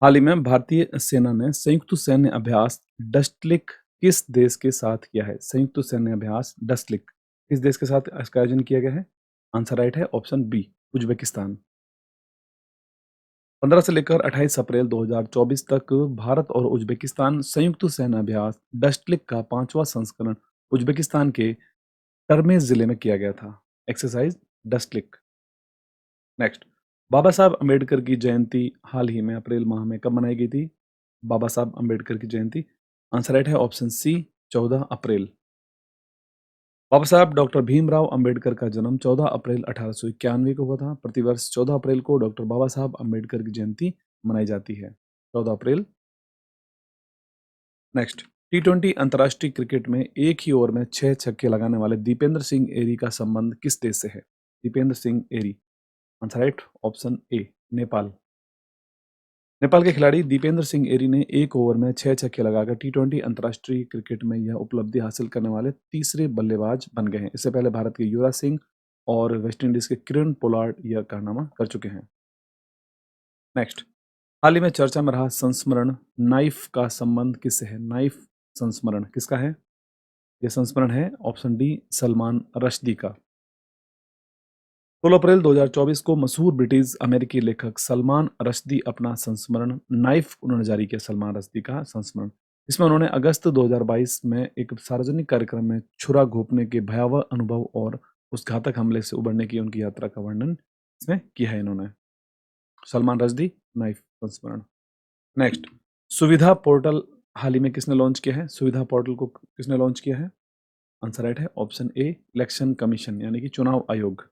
हाल ही में भारतीय सेना ने संयुक्त सैन्य अभ्यास डस्टलिक किस देश के साथ किया है? संयुक्त सैन्य अभ्यास डस्टलिक किस देश के साथ इसका आयोजन किया गया है? आंसर राइट है ऑप्शन बी, उज्बेकिस्तान। 15 से लेकर 28 अप्रैल 2024 तक भारत और उज्बेकिस्तान संयुक्त सैन्य अभ्यास डस्टलिक का 5वां संस्करण उज्बेकिस्तान के टर्मेज जिले में किया गया था। एक्सरसाइज डस्टलिक। नेक्स्ट, बाबा साहब अम्बेडकर की जयंती हाल ही में अप्रैल माह में कब मनाई गई थी? बाबा साहब अम्बेडकर की जयंती, आंसर राइट है ऑप्शन सी, 14 अप्रैल। बाबा साहब डॉक्टर भीमराव अंबेडकर का जन्म 14 अप्रैल 1891 को हुआ था। प्रतिवर्ष 14 अप्रैल को डॉक्टर बाबा साहब अम्बेडकर की जयंती मनाई जाती है, 14 अप्रैल। नेक्स्ट, टी20 अंतर्राष्ट्रीय क्रिकेट में एक ही ओवर में 6 छक्के लगाने वाले दीपेंद्र सिंह एरी का संबंध किस देश से है? Dipendra Singh Airee, answer right option A, Nepal. Nepal के खिलाड़ी दीपेंद्र सिंह एरी ने एक ओवर में 6 छक्के लगाकर टी20 अंतर्राष्ट्रीय क्रिकेट में यह उपलब्धि हासिल करने वाले तीसरे बल्लेबाज बन गए हैं। इससे पहले भारत के युवराज सिंह और वेस्टइंडीज के किरण पोलार्ड यह कारनामा कर चुके हैं। नेक्स्ट, हाल ही में चर्चा में रहा संस्मरण नाइफ का संबंध किससे है? नाइफ संस्मरण किसका है? यह संस्मरण है ऑप्शन डी, सलमान रश्दी का। 16 अप्रैल 2024 को मशहूर ब्रिटिश अमेरिकी लेखक सलमान रश्दी अपना संस्मरण नाइफ उन्होंने जारी किया, सलमान रश्दी का संस्मरण। इसमें उन्होंने अगस्त 2022 में एक सार्वजनिक कार्यक्रम में छुरा घोंपने के भयावह अनुभव और उस घातक हमले से उबरने की उनकी यात्रा का वर्णन इसमें किया है इन्होंने। सलमान रश्दी नाइफ संस्मरण। नेक्स्ट, सुविधा पोर्टल हाल ही में किसने लॉन्च किया है? सुविधा पोर्टल को किसने लॉन्च किया है? आंसर राइट है ऑप्शन ए, इलेक्शन कमीशन यानी कि चुनाव आयोग।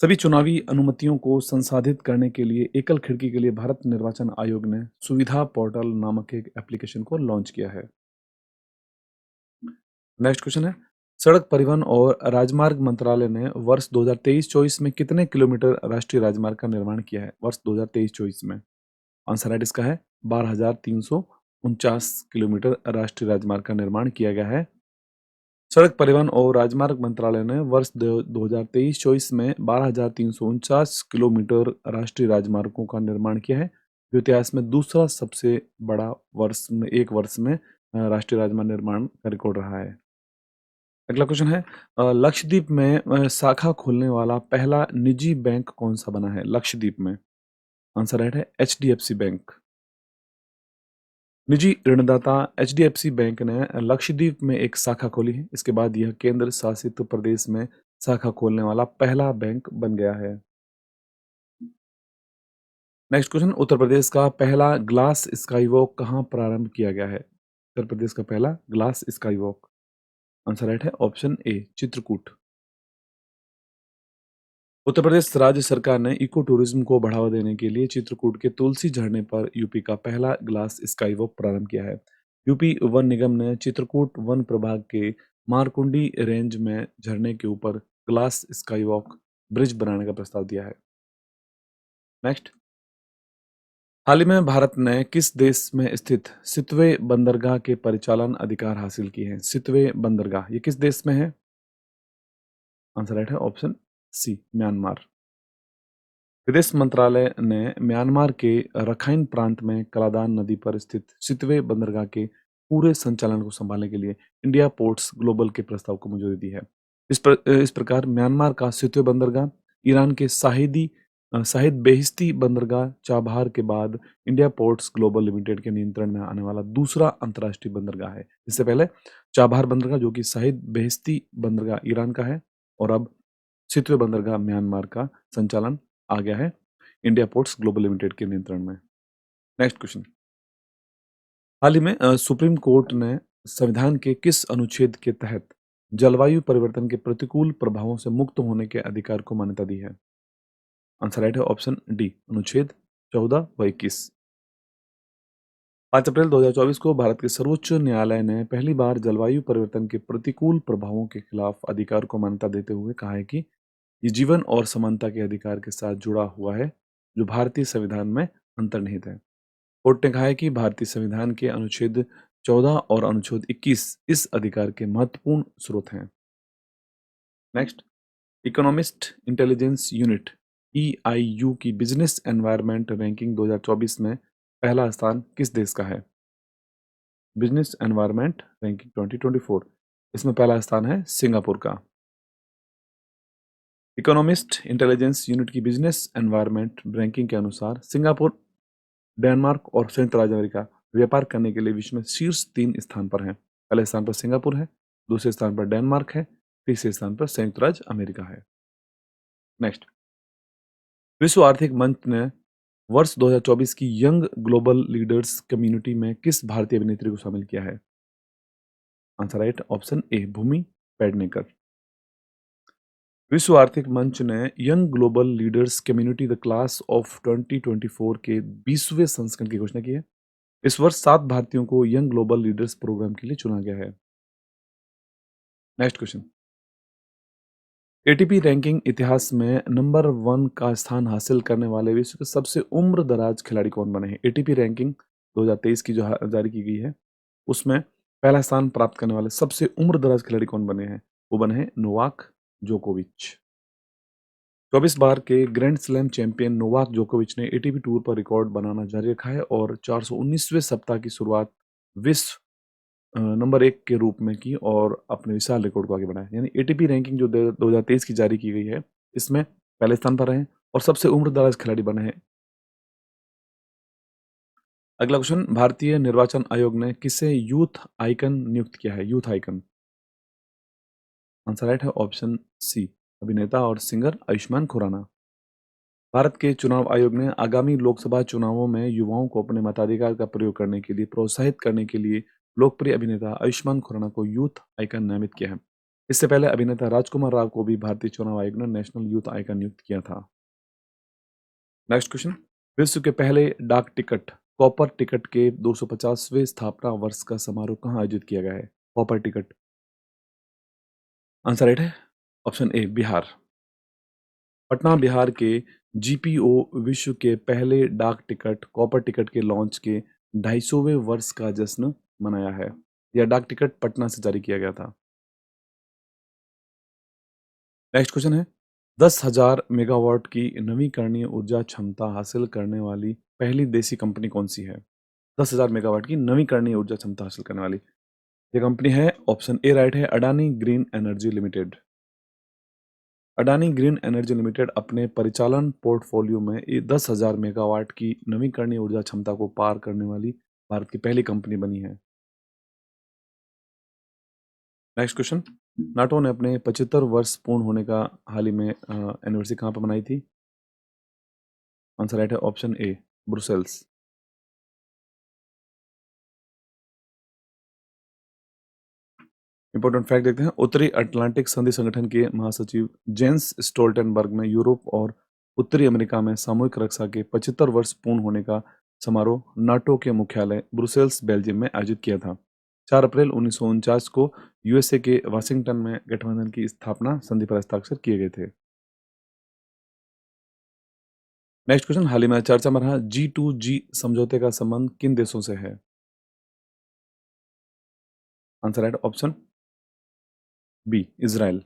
सभी चुनावी अनुमतियों को संसाधित करने के लिए एकल खिड़की के लिए भारत निर्वाचन आयोग ने सुविधा पोर्टल नामक एक एप्लीकेशन को लॉन्च किया है। नेक्स्ट क्वेश्चन है, सड़क परिवहन और राजमार्ग मंत्रालय ने वर्ष 2023-24 में कितने किलोमीटर राष्ट्रीय राजमार्ग का निर्माण किया है? वर्ष 2023-24 में आंसर राइट इसका है 12,349 किलोमीटर राष्ट्रीय राजमार्ग का निर्माण किया गया है। सड़क परिवहन और राजमार्ग मंत्रालय ने वर्ष 2023-24 में 12,349 किलोमीटर राष्ट्रीय राजमार्गों का निर्माण किया है, जो इतिहास में दूसरा सबसे बड़ा एक वर्ष में राष्ट्रीय राजमार्ग निर्माण का रिकॉर्ड रहा है। अगला क्वेश्चन है, लक्षद्वीप में शाखा खोलने वाला पहला निजी बैंक कौन सा बना है? लक्षद्वीप में आंसर राइट है HDFC बैंक। निजी ऋणदाता HDFC बैंक ने लक्षद्वीप में एक शाखा खोली है। इसके बाद यह केंद्र शासित प्रदेश में शाखा खोलने वाला पहला बैंक बन गया है। नेक्स्ट क्वेश्चन, उत्तर प्रदेश का पहला ग्लास स्काई वॉक कहाँ प्रारंभ किया गया है? उत्तर प्रदेश का पहला glass sky walk, answer right है ऑप्शन ए, चित्रकूट। उत्तर प्रदेश राज्य सरकार ने इको टूरिज्म को बढ़ावा देने के लिए चित्रकूट के तुलसी झरने पर यूपी का पहला ग्लास स्काई वॉक प्रारंभ किया है। यूपी वन निगम ने चित्रकूट वन प्रभाग के मारकुंडी रेंज में झरने के ऊपर ग्लास स्काई वॉक ब्रिज बनाने का प्रस्ताव दिया है। नेक्स्ट, हाल ही में भारत ने किस देश में स्थित सितवे बंदरगाह के परिचालन अधिकार हासिल किए हैं? सितवे बंदरगाह ये किस देश में है? आंसर राइट है ऑप्शन सी, म्यांमार। विदेश मंत्रालय ने म्यांमार के रखाइन प्रांत में कलादान नदी पर स्थित सितवे बंदरगाह के पूरे संचालन को संभालने के लिए इंडिया पोर्ट्स ग्लोबल के प्रस्ताव को मंजूरी दी है। इस प्रकार म्यांमार का सितवे बंदरगाह ईरान के शाहिदी शाहिद बेहिश्ती बंदरगाह चाबहार के बाद इंडिया पोर्ट्स ग्लोबल लिमिटेड के नियंत्रण में आने वाला दूसरा अंतर्राष्ट्रीय बंदरगाह है। इससे पहले चाबहार बंदरगाह जो कि शाहिद बेहिश्ती बंदरगाह ईरान का है और अब सितवे बंदरगाह म्यांमार का संचालन आ गया है इंडिया पोर्ट्स ग्लोबल लिमिटेड के नियंत्रण में। Next question. हाल ही में सुप्रीम कोर्ट ने संविधान के किस अनुच्छेद के तहत जलवायु परिवर्तन के प्रतिकूल प्रभावों से मुक्त होने के अधिकार को मान्यता दी है? आंसर राइट है ऑप्शन डी, अनुच्छेद 14 व 21। 5 अप्रैल 2024 को भारत के सर्वोच्च न्यायालय ने पहली बार जलवायु परिवर्तन के प्रतिकूल प्रभावों के खिलाफ अधिकार को मान्यता देते हुए कहा है कि ये जीवन और समानता के अधिकार के साथ जुड़ा हुआ है, जो भारतीय संविधान में अंतर्निहित है। कोर्ट ने कहा है कि भारतीय संविधान के अनुच्छेद 14 और अनुच्छेद 21 इस अधिकार के महत्वपूर्ण स्रोत हैं। Next, economist intelligence unit EIU की बिजनेस एनवायरनमेंट रैंकिंग 2024 में पहला स्थान किस देश का है? बिजनेस एनवायरनमेंट रैंकिंग 2024, इसमें पहला स्थान है सिंगापुर का। इकोनॉमिस्ट इंटेलिजेंस यूनिट की बिजनेस एनवायरनमेंट रैंकिंग के अनुसार सिंगापुर, डेनमार्क और संयुक्त राज्य अमेरिका व्यापार करने के लिए विश्व में शीर्ष 3 स्थान पर हैं। पहले स्थान पर सिंगापुर है, दूसरे स्थान पर डेनमार्क है, तीसरे स्थान पर संयुक्त राज्य अमेरिका है। नेक्स्ट, विश्व आर्थिक मंच ने वर्ष 2024 की यंग ग्लोबल लीडर्स कम्युनिटी में किस भारतीय अभिनेत्री को शामिल किया है? आंसर राइट ऑप्शन ए, भूमि पेडनेकर। विश्व आर्थिक मंच ने young global leaders community the class of 2024 के 20वें संस्करण की घोषणा की है। इस वर्ष 7 भारतीयों को यंग ग्लोबल लीडर्स प्रोग्राम के लिए चुना गया है। Next question. एटीपी रैंकिंग इतिहास में नंबर 1 का स्थान हासिल करने वाले विश्व के सबसे उम्र दराज खिलाड़ी कौन बने हैं? एटीपी रैंकिंग 2023 की जो जारी की गई है, उसमें पहला स्थान प्राप्त करने वाले सबसे उम्र दराज खिलाड़ी कौन बने हैं? वो बने हैं नोवाक जोकोविच। 24 बार के ग्रैंड स्लैम चैंपियन नोवाक जोकोविच ने एटीपी टूर पर रिकॉर्ड बनाना जारी रखा है और 419वें सप्ताह की शुरुआत विश्व नंबर 1 के रूप में की और अपने विशाल रिकॉर्ड को आगे बढ़ाया। यानी एटीपी रैंकिंग जो 2023 की जारी की गई है, इसमें पहले स्थान पर रहे हैं और सबसे उम्रदराज खिलाड़ी बने हैं। अगला क्वेश्चन, भारतीय निर्वाचन आयोग ने किसे यूथ आइकन नियुक्त किया है? यूथ आइकन, आंसर राइट है ऑप्शन सी, अभिनेता और सिंगर आयुष्मान खुराना। भारत के चुनाव आयोग ने आगामी लोकसभा चुनावों में युवाओं को अपने मताधिकार का प्रयोग करने के लिए प्रोत्साहित करने के लिए लोकप्रिय अभिनेता आयुष्मान खुराना को यूथ आइकन नामित किया है। इससे पहले अभिनेता राजकुमार राव को भी भारतीय चुनाव आयोग ने नेशनल यूथ आइकन नियुक्त किया था। नेक्स्ट क्वेश्चन, विश्व के पहले डाक टिकट कॉपर टिकट के 250वें स्थापना वर्ष का समारोह कहाँ आयोजित किया गया है? कॉपर टिकट, आंसर राइट है ऑप्शन ए, बिहार। पटना बिहार के जीपीओ विश्व के पहले डाक टिकट कॉपर टिकट के लॉन्च के 250वें वर्ष का जश्न मनाया है। यह डाक टिकट पटना से जारी किया गया था। नेक्स्ट क्वेश्चन है, 10,000 मेगावाट की नवीकरणीय ऊर्जा क्षमता हासिल करने वाली पहली देसी कंपनी कौन सी है? 10,000 मेगावाट की नवीकरणीय ऊर्जा क्षमता हासिल करने वाली ये कंपनी है, ऑप्शन ए राइट है, Adani green energy limited. Adani green energy limited अपने परिचालन पोर्टफोलियो में 10,000 मेगावाट की नवीकरणीय ऊर्जा क्षमता को पार करने वाली भारत की पहली कंपनी बनी है। नेक्स्ट क्वेश्चन, नाटो ने अपने 75 वर्ष पूर्ण होने का हाल ही में एनिवर्सरी कहाँ पर मनाई थी? आंसर राइट है ऑप्शन ए, ब्रुसेल्स। इंपॉर्टेंट फैक्ट देखते हैं, उत्तरी अटलांटिक संधि संगठन के महासचिव जेंस स्टोल्टनबर्ग ने यूरोप और उत्तरी अमेरिका में सामूहिक रक्षा के 75 वर्ष पूर्ण होने का समारोह नाटो के मुख्यालय ब्रुसेल्स बेल्जियम में आयोजित किया था। 4 अप्रैल 1949 को यूएसए के वाशिंगटन में गठबंधन की स्थापना संधि पर हस्ताक्षर किए गए थे। नेक्स्ट क्वेश्चन, हाल ही में चर्चा में रहा G2G समझौते का संबंध किन देशों से है? Answer right option B, Israel.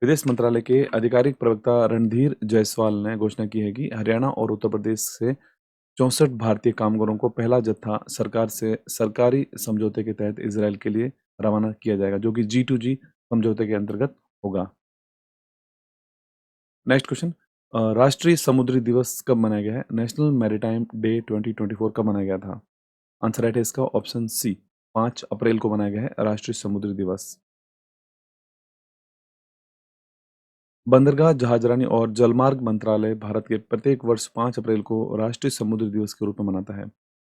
विदेश मंत्रालय के आधिकारिक प्रवक्ता रणधीर जायसवाल ने घोषणा की है कि हरियाणा और उत्तर प्रदेश से 64 भारतीय कामगारों को पहला जत्था सरकार से सरकारी समझौते के तहत इजराइल के लिए रवाना किया जाएगा, जो कि G2G समझौते के अंतर्गत होगा। नेक्स्ट क्वेश्चन, राष्ट्रीय समुद्री दिवस कब मनाया गया है? नेशनल मैरीटाइम डे 2024 कब मनाया गया था? आंसर राइट है इसका ऑप्शन सी, 5 अप्रैल को मनाया गया है राष्ट्रीय समुद्री दिवस। बंदरगाह, जहाजरानी और जलमार्ग मंत्रालय भारत के प्रत्येक वर्ष 5 अप्रैल को राष्ट्रीय समुद्री दिवस के रूप में मनाता है।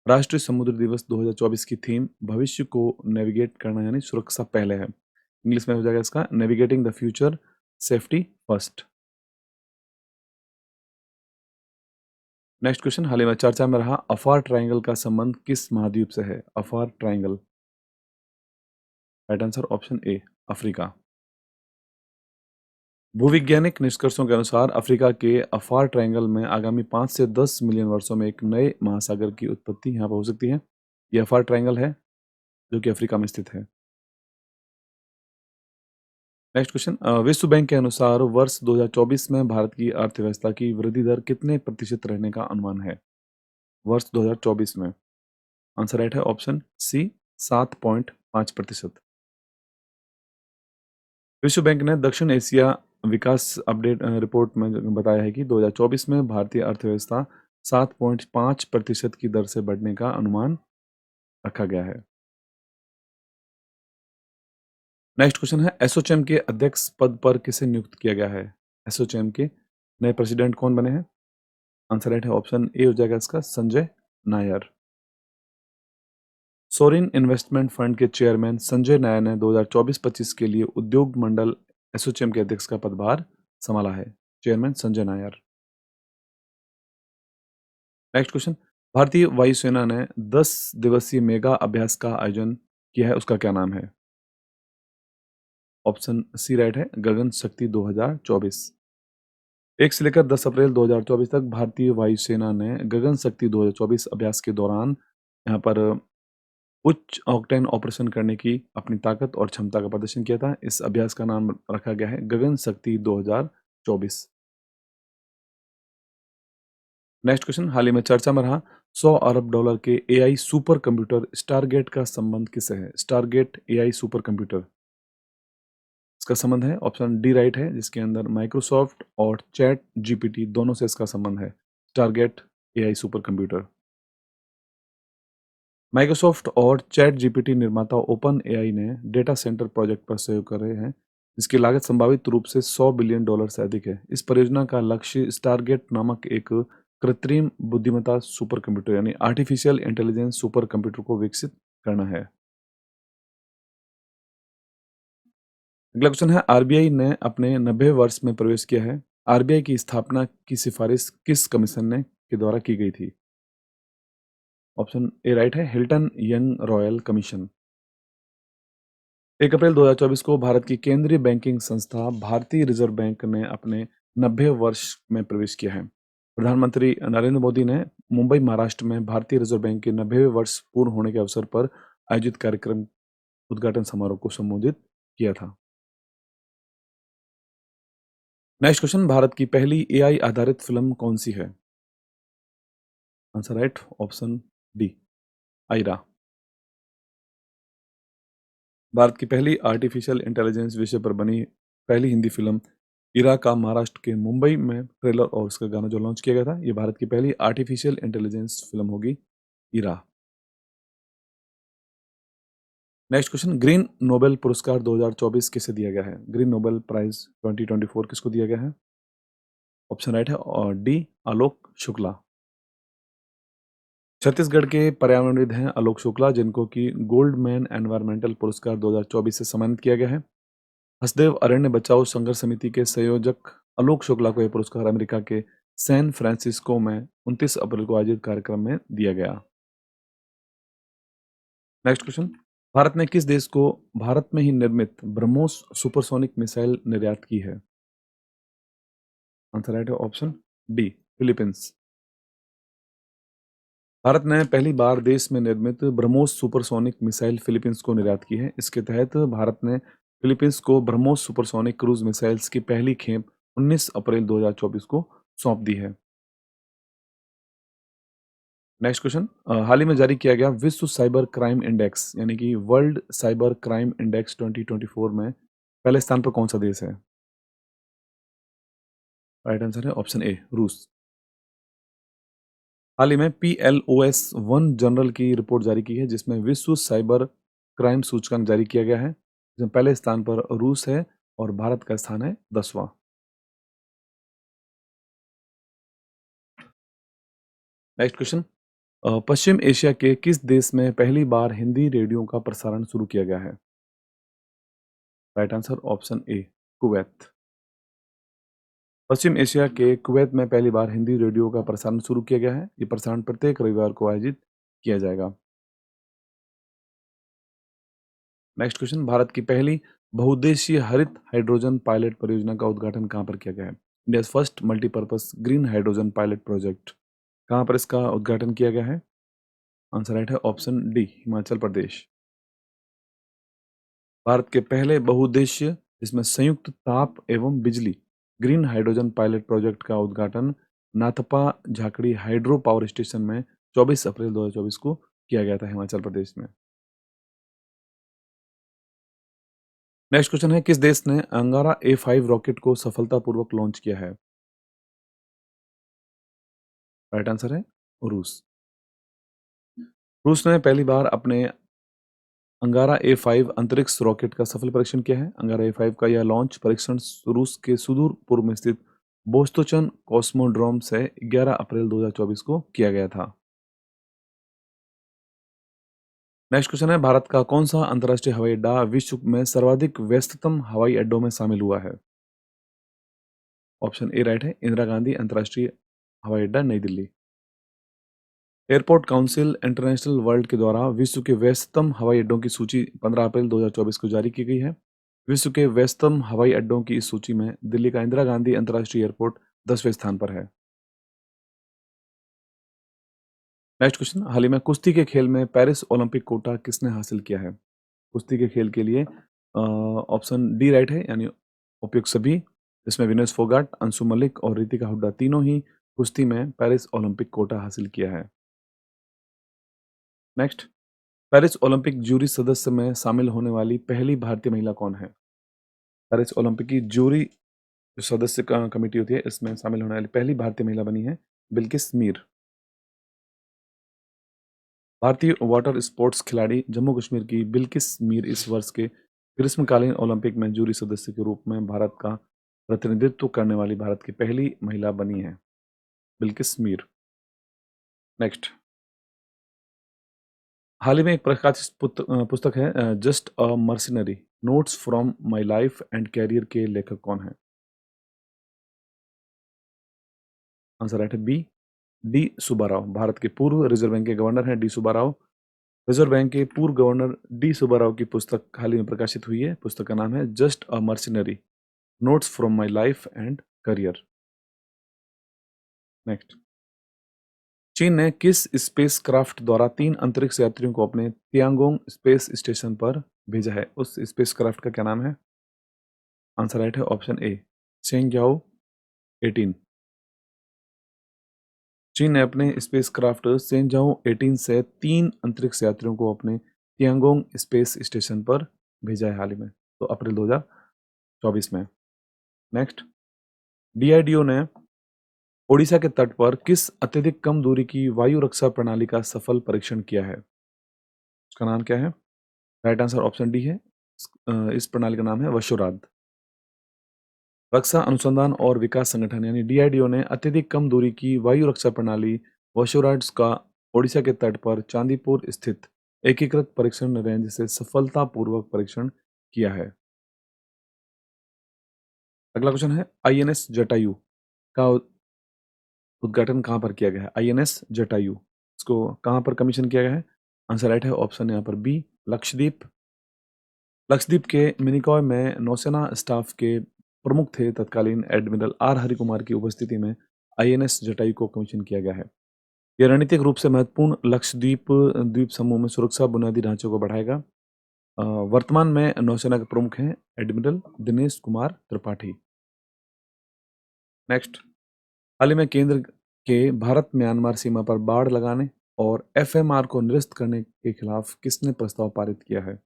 राष्ट्रीय समुद्री दिवस 2024 की थीम भविष्य को नेविगेट करना यानी सुरक्षा पहले है। इंग्लिश में हो जाएगा इसका navigating the future, safety first. Next question, हाल ही में चर्चा में रहा अफार ट्रायंगल का संबंध किस महाद्वीप से है? Afar triangle, right answer option A, Africa. भूविज्ञानिक निष्कर्षों के अनुसार अफ्रीका के अफार ट्रायंगल में आगामी 5 से 10 मिलियन वर्षों में एक नए महासागर की उत्पत्ति यहाँ पर हो सकती है। ये अफार ट्रायंगल है जो कि अफ्रीका में स्थित है। नेक्स्ट क्वेश्चन, विश्व बैंक के अनुसार वर्ष 2024 में भारत की अर्थव्यवस्था की वृद्धि दर कितने प्रतिशत रहने का अनुमान है? वर्ष 2024 में आंसर राइट है ऑप्शन सी, 7.5%। विश्व बैंक ने दक्षिण एशिया विकास अपडेट रिपोर्ट में बताया है कि 2024 में भारतीय अर्थव्यवस्था 7.5% की दर से बढ़ने का अनुमान रखा गया है। नेक्स्ट क्वेश्चन है एसोचैम के अध्यक्ष पद पर किसे नियुक्त किया गया है? एसोचैम के नए प्रेसिडेंट कौन बने हैं? आंसर राइट है ऑप्शन ए हो जाएगा इसका Sanjay Nair. Sorin investment fund के चेयरमैन संजय नायर ने 2024-25 के लिए उद्योग मंडल एसोचैम के अध्यक्ष का पदभार संभाला है। Chairman Sanjay Nair. Next question, भारतीय वायुसेना ने 10 दिवसीय मेगा अभ्यास का आयोजन किया है, उसका क्या नाम है? ऑप्शन सी राइट है, गगन शक्ति 2024। 1 से लेकर 10 अप्रैल 2024 तक भारतीय वायुसेना ने गगन शक्ति 2024 अभ्यास के दौरान यहाँ पर उच्च ऑक्टेन ऑपरेशन करने की अपनी ताकत और क्षमता का प्रदर्शन किया था। इस अभ्यास का नाम रखा गया है गगन शक्ति 2024। नेक्स्ट क्वेश्चन, हाल ही में चर्चा में रहा 100 अरब डॉलर के एआई सुपर कंप्यूटर स्टारगेट का संबंध किससे है? स्टारगेट एआई सुपर कंप्यूटर, इसका संबंध है ऑप्शन डी राइट है, जिसके अंदर माइक्रोसॉफ्ट और चैट जीपीटी दोनों से इसका संबंध है। Stargate AI super computer. Microsoft और चैट जीपीटी निर्माता ओपन एआई ने डेटा सेंटर प्रोजेक्ट पर सहयोग कर रहे हैं, जिसकी लागत संभावित रूप से 100 बिलियन डॉलर से अधिक है। इस परियोजना का लक्ष्य स्टारगेट नामक एक कृत्रिम बुद्धिमत्ता सुपर कंप्यूटर यानी आर्टिफिशियल इंटेलिजेंस सुपर कंप्यूटर को विकसित करना है। अगला क्वेश्चन है आरबीआई ने अपने 90वें वर्ष में प्रवेश किया है। आरबीआई की स्थापना की सिफारिश किस कमीशन ने के द्वारा की गई थी? ऑप्शन ए राइट है, हिल्टन यंग रॉयल कमीशन। 1 अप्रैल 2024 को भारत की केंद्रीय बैंकिंग संस्था भारतीय रिजर्व बैंक ने अपने 90वें वर्ष में प्रवेश किया है। प्रधानमंत्री नरेंद्र मोदी ने मुंबई महाराष्ट्र में भारतीय रिजर्व बैंक के 90वें वर्ष पूर्ण होने के अवसर पर आयोजित कार्यक्रम उद्घाटन समारोह को संबोधित किया था। नेक्स्ट क्वेश्चन, भारत की पहली एआई आधारित फिल्म कौन सी है? Answer right option D, Aira. Bharat की पहली आर्टिफिशियल इंटेलिजेंस विषय पर बनी पहली हिंदी फिल्म इरा का महाराष्ट्र के मुंबई में ट्रेलर और उसका गाना जो लॉन्च किया गया था, ये भारत की पहली आर्टिफिशियल इंटेलिजेंस फिल्म होगी इरा। नेक्स्ट क्वेश्चन, ग्रीन नोबेल पुरस्कार 2024 किसे दिया गया है? ग्रीन नोबेल प्राइज 2024 किसको दिया गया है? ऑप्शन राइट है और डी, आलोक शुक्ला। छत्तीसगढ़ के पर्यावरणविद हैं आलोक शुक्ला, जिनको कि गोल्ड मैन एनवायरमेंटल पुरस्कार 2024 से सम्मानित किया गया है। हसदेव अरण्य बचाओ संघर्ष समिति के संयोजक आलोक शुक्ला को यह पुरस्कार अमेरिका के सैन फ्रांसिस्को में 29 अप्रैल को आयोजित कार्यक्रम में दिया गया। नेक्स्ट क्वेश्चन, भारत ने किस देश को भारत में ही निर्मित ब्रह्मोस सुपरसोनिक मिसाइल निर्यात की है? आंसर राइट है ऑप्शन डी, फिलीपींस। भारत ने पहली बार देश में निर्मित ब्रह्मोस सुपरसोनिक मिसाइल फिलीपींस को निर्यात की है। इसके तहत भारत ने फिलीपींस को ब्रह्मोस सुपरसोनिक क्रूज मिसाइल्स की पहली खेप 19 अप्रैल 2024 को सौंप दी है। नेक्स्ट क्वेश्चन, हाल ही में जारी किया गया विश्व साइबर क्राइम इंडेक्स यानी कि वर्ल्ड साइबर क्राइम इंडेक्स 2024 में पहले स्थान पर कौन सा देश है? राइट आंसर है ऑप्शन ए, रूस। हाल ही में PLOS वन जनरल की रिपोर्ट जारी की है जिसमें विश्व साइबर क्राइम सूचकांक जारी किया गया है, जिसमें पहले स्थान पर रूस है और भारत का स्थान है 10वां। नेक्स्ट क्वेश्चन, पश्चिम एशिया के किस देश में पहली बार हिंदी रेडियो का प्रसारण शुरू किया गया है? राइट आंसर ऑप्शन ए, कुवैत। पश्चिम एशिया के कुवैत में पहली बार हिंदी रेडियो का प्रसारण शुरू किया गया है। ये प्रसारण प्रत्येक रविवार को आयोजित किया जाएगा। नेक्स्ट क्वेश्चन, भारत की पहली बहुउद्देशीय हरित हाइड्रोजन पायलट परियोजना का उद्घाटन कहाँ पर किया गया है? India first multipurpose green hydrogen pilot project, कहाँ पर इसका उद्घाटन किया गया है? आंसर राइट है ऑप्शन डी, हिमाचल प्रदेश। भारत के पहले बहुउद्देशीय जिसमें संयुक्त ताप एवं बिजली ग्रीन हाइड्रोजन पायलट प्रोजेक्ट का उद्घाटन Nathpa Jhakri hydro power station में 24 अप्रैल 2024 को किया गया था, हिमाचल प्रदेश में। नेक्स्ट क्वेश्चन है, किस देश ने अंगारा A5 रॉकेट को सफलतापूर्वक लॉन्च किया है? राइट आंसर है रूस। रूस ने पहली बार अपने अंगारा A5 अंतरिक्ष रॉकेट का सफल परीक्षण किया है। अंगारा A5 का यह लॉन्च परीक्षण रूस के सुदूर पूर्व में स्थित बोस्तोचन कॉस्मोड्रोम से 11 अप्रैल 2024 को किया गया था। नेक्स्ट क्वेश्चन है, भारत का कौन सा अंतर्राष्ट्रीय हवाई अड्डा विश्व में सर्वाधिक व्यस्ततम हवाई अड्डों में शामिल हुआ है? ऑप्शन ए राइट है, इंदिरा गांधी अंतर्राष्ट्रीय हवाई अड्डा, नई Delhi. Airport council international world के द्वारा विश्व के व्यस्ततम हवाई अड्डों की सूची 15 अप्रैल 2024 को जारी की गई है। विश्व के व्यस्ततम हवाई अड्डों की इस सूची में दिल्ली का इंदिरा गांधी अंतर्राष्ट्रीय एयरपोर्ट 10वें स्थान पर है। नेक्स्ट क्वेश्चन, हाल ही में कुश्ती के खेल में पेरिस ओलंपिक कोटा किसने हासिल किया है? कुश्ती के खेल के लिए ऑप्शन डी राइट है, यानी उपयुक्त सभी, जिसमें विनेश फोगाट, अंशु मलिक और रितिका हुड्डा तीनों ही कुश्ती में पेरिस ओलंपिक कोटा हासिल किया है। नेक्स्ट, पेरिस ओलंपिक जूरी सदस्य में शामिल होने वाली पहली भारतीय महिला कौन है? पेरिस ओलंपिक की जूरी जो सदस्य का कमेटी होती है, इसमें शामिल होने वाली पहली भारतीय महिला बनी है बिल्किस मीर। भारतीय वाटर स्पोर्ट्स खिलाड़ी जम्मू कश्मीर की बिल्किस मीर इस वर्ष के ग्रीष्मकालीन ओलंपिक में जूरी सदस्य के रूप में भारत का प्रतिनिधित्व करने वाली भारत की पहली महिला बनी है, बिल्किस मीर। नेक्स्ट, हाल ही में एक प्रकाशित पुस्तक है Just a Mercenary Notes from My Life and Career के लेखक कौन है? आंसर राइट है बी, डी सुब्बाराव। भारत के पूर्व रिजर्व बैंक के गवर्नर हैं डी सुब्बाराव। रिजर्व बैंक के पूर्व गवर्नर डी सुब्बाराव की पुस्तक हाल ही में प्रकाशित हुई है। पुस्तक का नाम है Just a Mercenary Notes from My Life and career. Next, चीन ने किस स्पेसक्राफ्ट द्वारा 3 अंतरिक्ष यात्रियों को अपने तियांगोंग स्पेस स्टेशन पर भेजा है? उस स्पेसक्राफ्ट का क्या नाम है? आंसर राइट है ऑप्शन ए, चेंगजाओ 18। चीन ने अपने स्पेसक्राफ्ट सेंजाओ 18 से 3 अंतरिक्ष यात्रियों को अपने तियांगोंग स्पेस स्टेशन पर भेजा है हाल ही में, तो अप्रैल 2024 में। नेक्स्ट, DRDO ने ओडिशा के तट पर किस अत्यधिक कम दूरी की वायु रक्षा प्रणाली का सफल परीक्षण किया है? उसका नाम क्या है? राइट आंसर ऑप्शन डी है, इस प्रणाली का नाम है वशुराद। रक्षा अनुसंधान और विकास संगठन यानी DRDO ने अत्यधिक कम दूरी की वायु रक्षा प्रणाली वशुराड्स का ओडिशा के तट पर चांदीपुर स्थित एकीकृत परीक्षण रेंज से सफलतापूर्वक परीक्षण किया है। अगला क्वेश्चन है, INS जटायु का उद्घाटन कहाँ पर किया गया है? INS जटायु इसको कहाँ पर कमीशन किया गया है? आंसर राइट है ऑप्शन यहाँ पर बी, लक्षद्वीप। लक्षद्वीप के मिनिकॉय में नौसेना स्टाफ के प्रमुख थे तत्कालीन एडमिरल R हरिकुमार की उपस्थिति में INS जटायु को कमीशन किया गया है। यह रणनीतिक रूप से महत्वपूर्ण लक्षद्वीप द्वीप समूह में सुरक्षा बुनियादी ढांचे को बढ़ाएगा। वर्तमान में नौसेना के प्रमुख हैं एडमिरल दिनेश कुमार त्रिपाठी। नेक्स्ट, हाल ही में केंद्र के भारत म्यांमार सीमा पर बाड़ लगाने और FMR को निरस्त करने के खिलाफ किसने प्रस्ताव पारित किया है?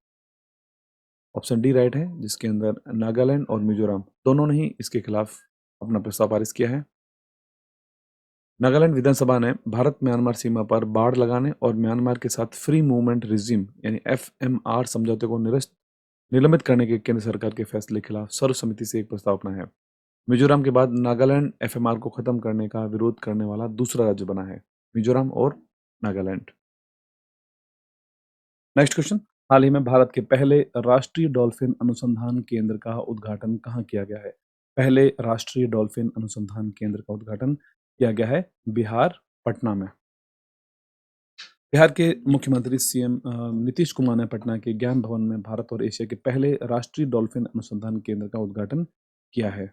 ऑप्शन डी राइट है, जिसके अंदर नागालैंड और मिजोरम दोनों ने ही इसके खिलाफ अपना प्रस्ताव पारित किया है। नागालैंड विधानसभा ने भारत म्यांमार सीमा पर बाड़ लगाने और म्यांमार के साथ फ्री मूवमेंट रिजीम यानी एफएमआर समझौते को निलंबित करने के केंद्र सरकार के फैसले के खिलाफ सर्वसम्मति से एक प्रस्ताव अपना है। मिजोरम के बाद नागालैंड एफएमआर को खत्म करने का विरोध करने वाला दूसरा राज्य बना है। मिजोरम और नागालैंड। Next question. हाल ही में भारत के पहले राष्ट्रीय डॉल्फिन अनुसंधान केंद्र का उद्घाटन कहाँ किया गया है? पहले राष्ट्रीय डॉल्फिन अनुसंधान केंद्र का उद्घाटन किया गया है बिहार, पटना में। बिहार के मुख्यमंत्री सीएम नीतीश कुमार ने पटना के ज्ञान भवन में भारत और एशिया के पहले राष्ट्रीय डॉल्फिन अनुसंधान केंद्र का उद्घाटन किया है।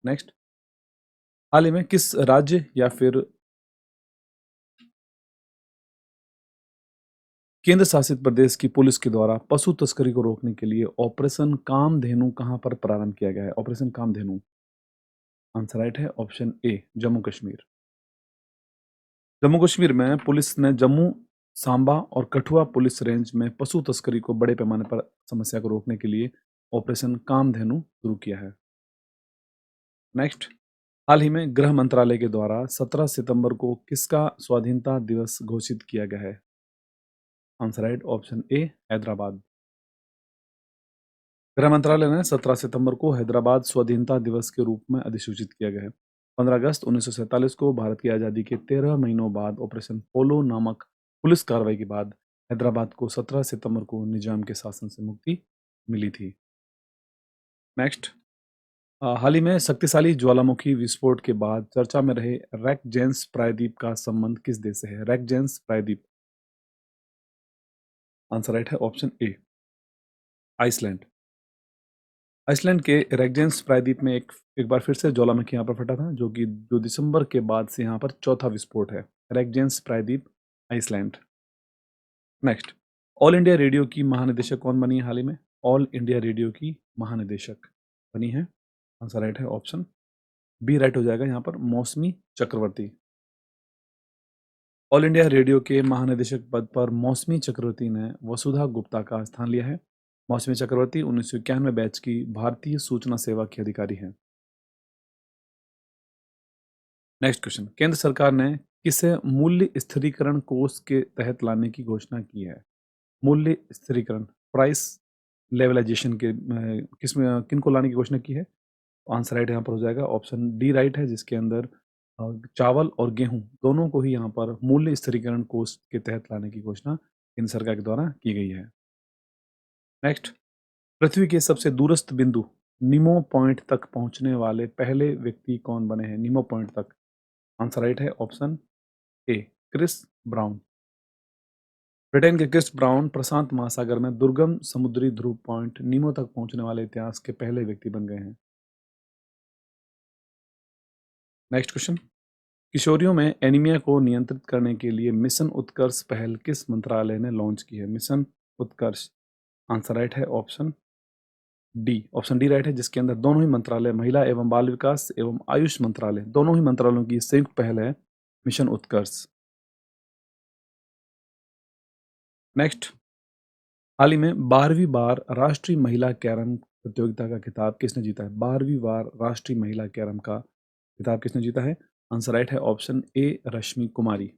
नेक्स्ट। हाल ही में किस राज्य या फिर केंद्र शासित प्रदेश की पुलिस के द्वारा पशु तस्करी को रोकने के लिए ऑपरेशन कामधेनु कहां पर प्रारंभ किया गया है? ऑपरेशन कामधेनु। आंसर राइट है ऑप्शन ए, जम्मू कश्मीर। जम्मू कश्मीर में पुलिस ने जम्मू, सांबा और कठुआ पुलिस रेंज में पशु तस्करी को बड़े पैमाने पर समस्या को रोकने के लिए ऑपरेशन कामधेनु शुरू किया है। नेक्स्ट। हाल ही में गृह मंत्रालय के द्वारा 17 सितंबर को किसका स्वाधीनता दिवस घोषित किया गया है? आंसर राइट ऑप्शन ए, हैदराबाद। गृह मंत्रालय ने 17 सितंबर को हैदराबाद स्वाधीनता दिवस के रूप में अधिसूचित किया गया है। 15 अगस्त 1947 को भारत की आज़ादी के 13 महीनों बाद ऑपरेशन पोलो नामक पुलिस कार्रवाई के बाद हैदराबाद को 17 सितंबर को निजाम के शासन से मुक्ति मिली थी। नेक्स्ट। हाल ही में शक्तिशाली ज्वालामुखी विस्फोट के बाद चर्चा में रहे रैक जेंस प्रायद्वीप का संबंध किस देश से है? रैक जेंस प्रायद्वीप। आंसर राइट है ऑप्शन ए, आइसलैंड। आइसलैंड के रेगजेंस प्रायद्वीप में एक बार फिर से ज्वालामुखी यहाँ पर फटा था, जो दिसंबर के बाद से यहाँ पर चौथा विस्फोट है। रेगजेंस प्रायद्वीप, Iceland. Next. All India Radio की महानिदेशक कौन बनी है हाल ही में? ऑल इंडिया रेडियो की महानिदेशक बनी है, आंसर राइट है ऑप्शन बी राइट हो जाएगा यहाँ पर, मौसमी चक्रवर्ती। ऑल इंडिया रेडियो के महानिदेशक पद पर मौसमी चक्रवर्ती ने वसुधा गुप्ता का स्थान लिया है। मौसमी चक्रवर्ती 1991 बैच की भारतीय सूचना सेवा की अधिकारी हैं। Next question. केंद्र सरकार ने किसे मूल्य स्थिरीकरण कोष के तहत लाने की घोषणा की है? मूल्य स्थिरीकरण, प्राइस लेवलाइजेशन के किनको लाने की घोषणा की है? आंसर राइट यहाँ पर हो जाएगा ऑप्शन डी राइट है, जिसके अंदर चावल और गेहूं दोनों को ही यहाँ पर मूल्य स्थिरीकरण कोष के तहत लाने की घोषणा केंद्र सरकार के द्वारा की गई है। नेक्स्ट। पृथ्वी के सबसे दूरस्थ बिंदु निमो पॉइंट तक पहुंचने वाले पहले व्यक्ति कौन बने हैं? निमो पॉइंट तक। आंसर राइट है option A, Chris Brown. Britain के क्रिस ब्राउन प्रशांत महासागर में दुर्गम समुद्री ध्रुव पॉइंट निमो तक पहुंचने वाले इतिहास के पहले व्यक्ति बन गए हैं। Next question. किशोरियों में एनीमिया को नियंत्रित करने के लिए मिशन उत्कर्ष पहल किस मंत्रालय ने लॉन्च की है? मिशन उत्कर्ष। आंसर राइट है ऑप्शन डी राइट है, जिसके अंदर दोनों ही मंत्रालय, महिला एवं बाल विकास एवं आयुष मंत्रालय, दोनों ही मंत्रालयों की संयुक्त पहल है मिशन उत्कर्ष। नेक्स्ट। हाल ही में 12वीं बार राष्ट्रीय महिला कैरम प्रतियोगिता का खिताब किसने जीता है? 12वीं बार राष्ट्रीय महिला कैरम का खिताब किसने जीता है? आंसर राइट है ऑप्शन ए, रश्मि कुमारी।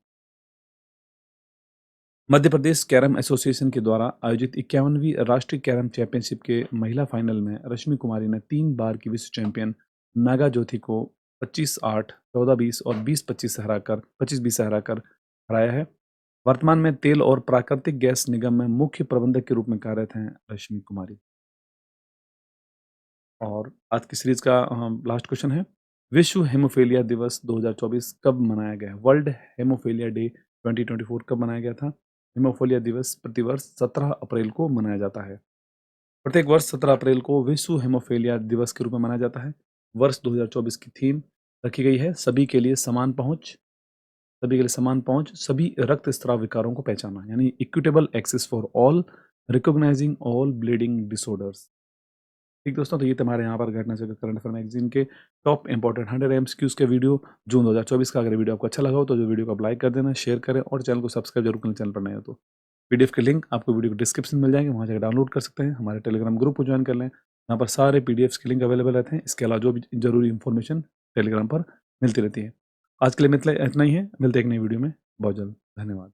मध्य प्रदेश कैरम एसोसिएशन के द्वारा आयोजित 51वीं राष्ट्रीय कैरम चैंपियनशिप के महिला फाइनल में रश्मि कुमारी ने 3 बार की विश्व चैंपियन नागा ज्योति को 25-8, 14-20 और 20-25 से हराकर 25-20 से हराकर हराया है। वर्तमान में तेल और प्राकृतिक गैस निगम में मुख्य प्रबंधक के रूप में कार्यरत हैं रश्मि कुमारी। और आज की सीरीज का लास्ट क्वेश्चन है, विश्व हेमोफीलिया दिवस 2024 कब मनाया गया है? वर्ल्ड हेमोफीलिया डे 2024 कब मनाया गया था? हेमोफीलिया दिवस प्रतिवर्ष 17 अप्रैल को मनाया जाता है। प्रत्येक वर्ष 17 अप्रैल को विश्व हेमोफीलिया दिवस के रूप में मनाया जाता है। वर्ष 2024 की थीम रखी गई है, सभी के लिए समान पहुंच, सभी के लिए समान पहुंच, सभी रक्त स्राव विकारों को पहचाना, यानी equitable access for all, recognising all bleeding disorders. ठीक दोस्तों, तो ये तुम्हारे यहाँ पर घटना से करंट अफेयर मैगजीन के टॉप इंपॉर्टेंट 100 एमसीक्यूज के वीडियो जून 2024 का। अगर वीडियो आपको अच्छा लगा हो तो जो वीडियो को आप लाइक कर देना, शेयर करें और चैनल को सब्सक्राइब जरूर करें, चैनल पर नए हो तो। पीडीएफ के लिंक आपको वीडियो को डिस्क्रिप्शन में मिल जाएंगे, वहाँ जाकर डाउनलोड कर सकते हैं। हमारे टेलीग्राम ग्रुप को ज्वाइन कर लें, यहाँ पर सारे पीडीएफ्स के लिंक अवेलेबल रहते हैं। इसके अलावा जो भी ज़रूरी इन्फॉर्मेशन टेलीग्राम पर मिलती रहती है। आज के लिए इतना ही है। मिलते हैं एक नई वीडियो में बहुत जल्द। धन्यवाद।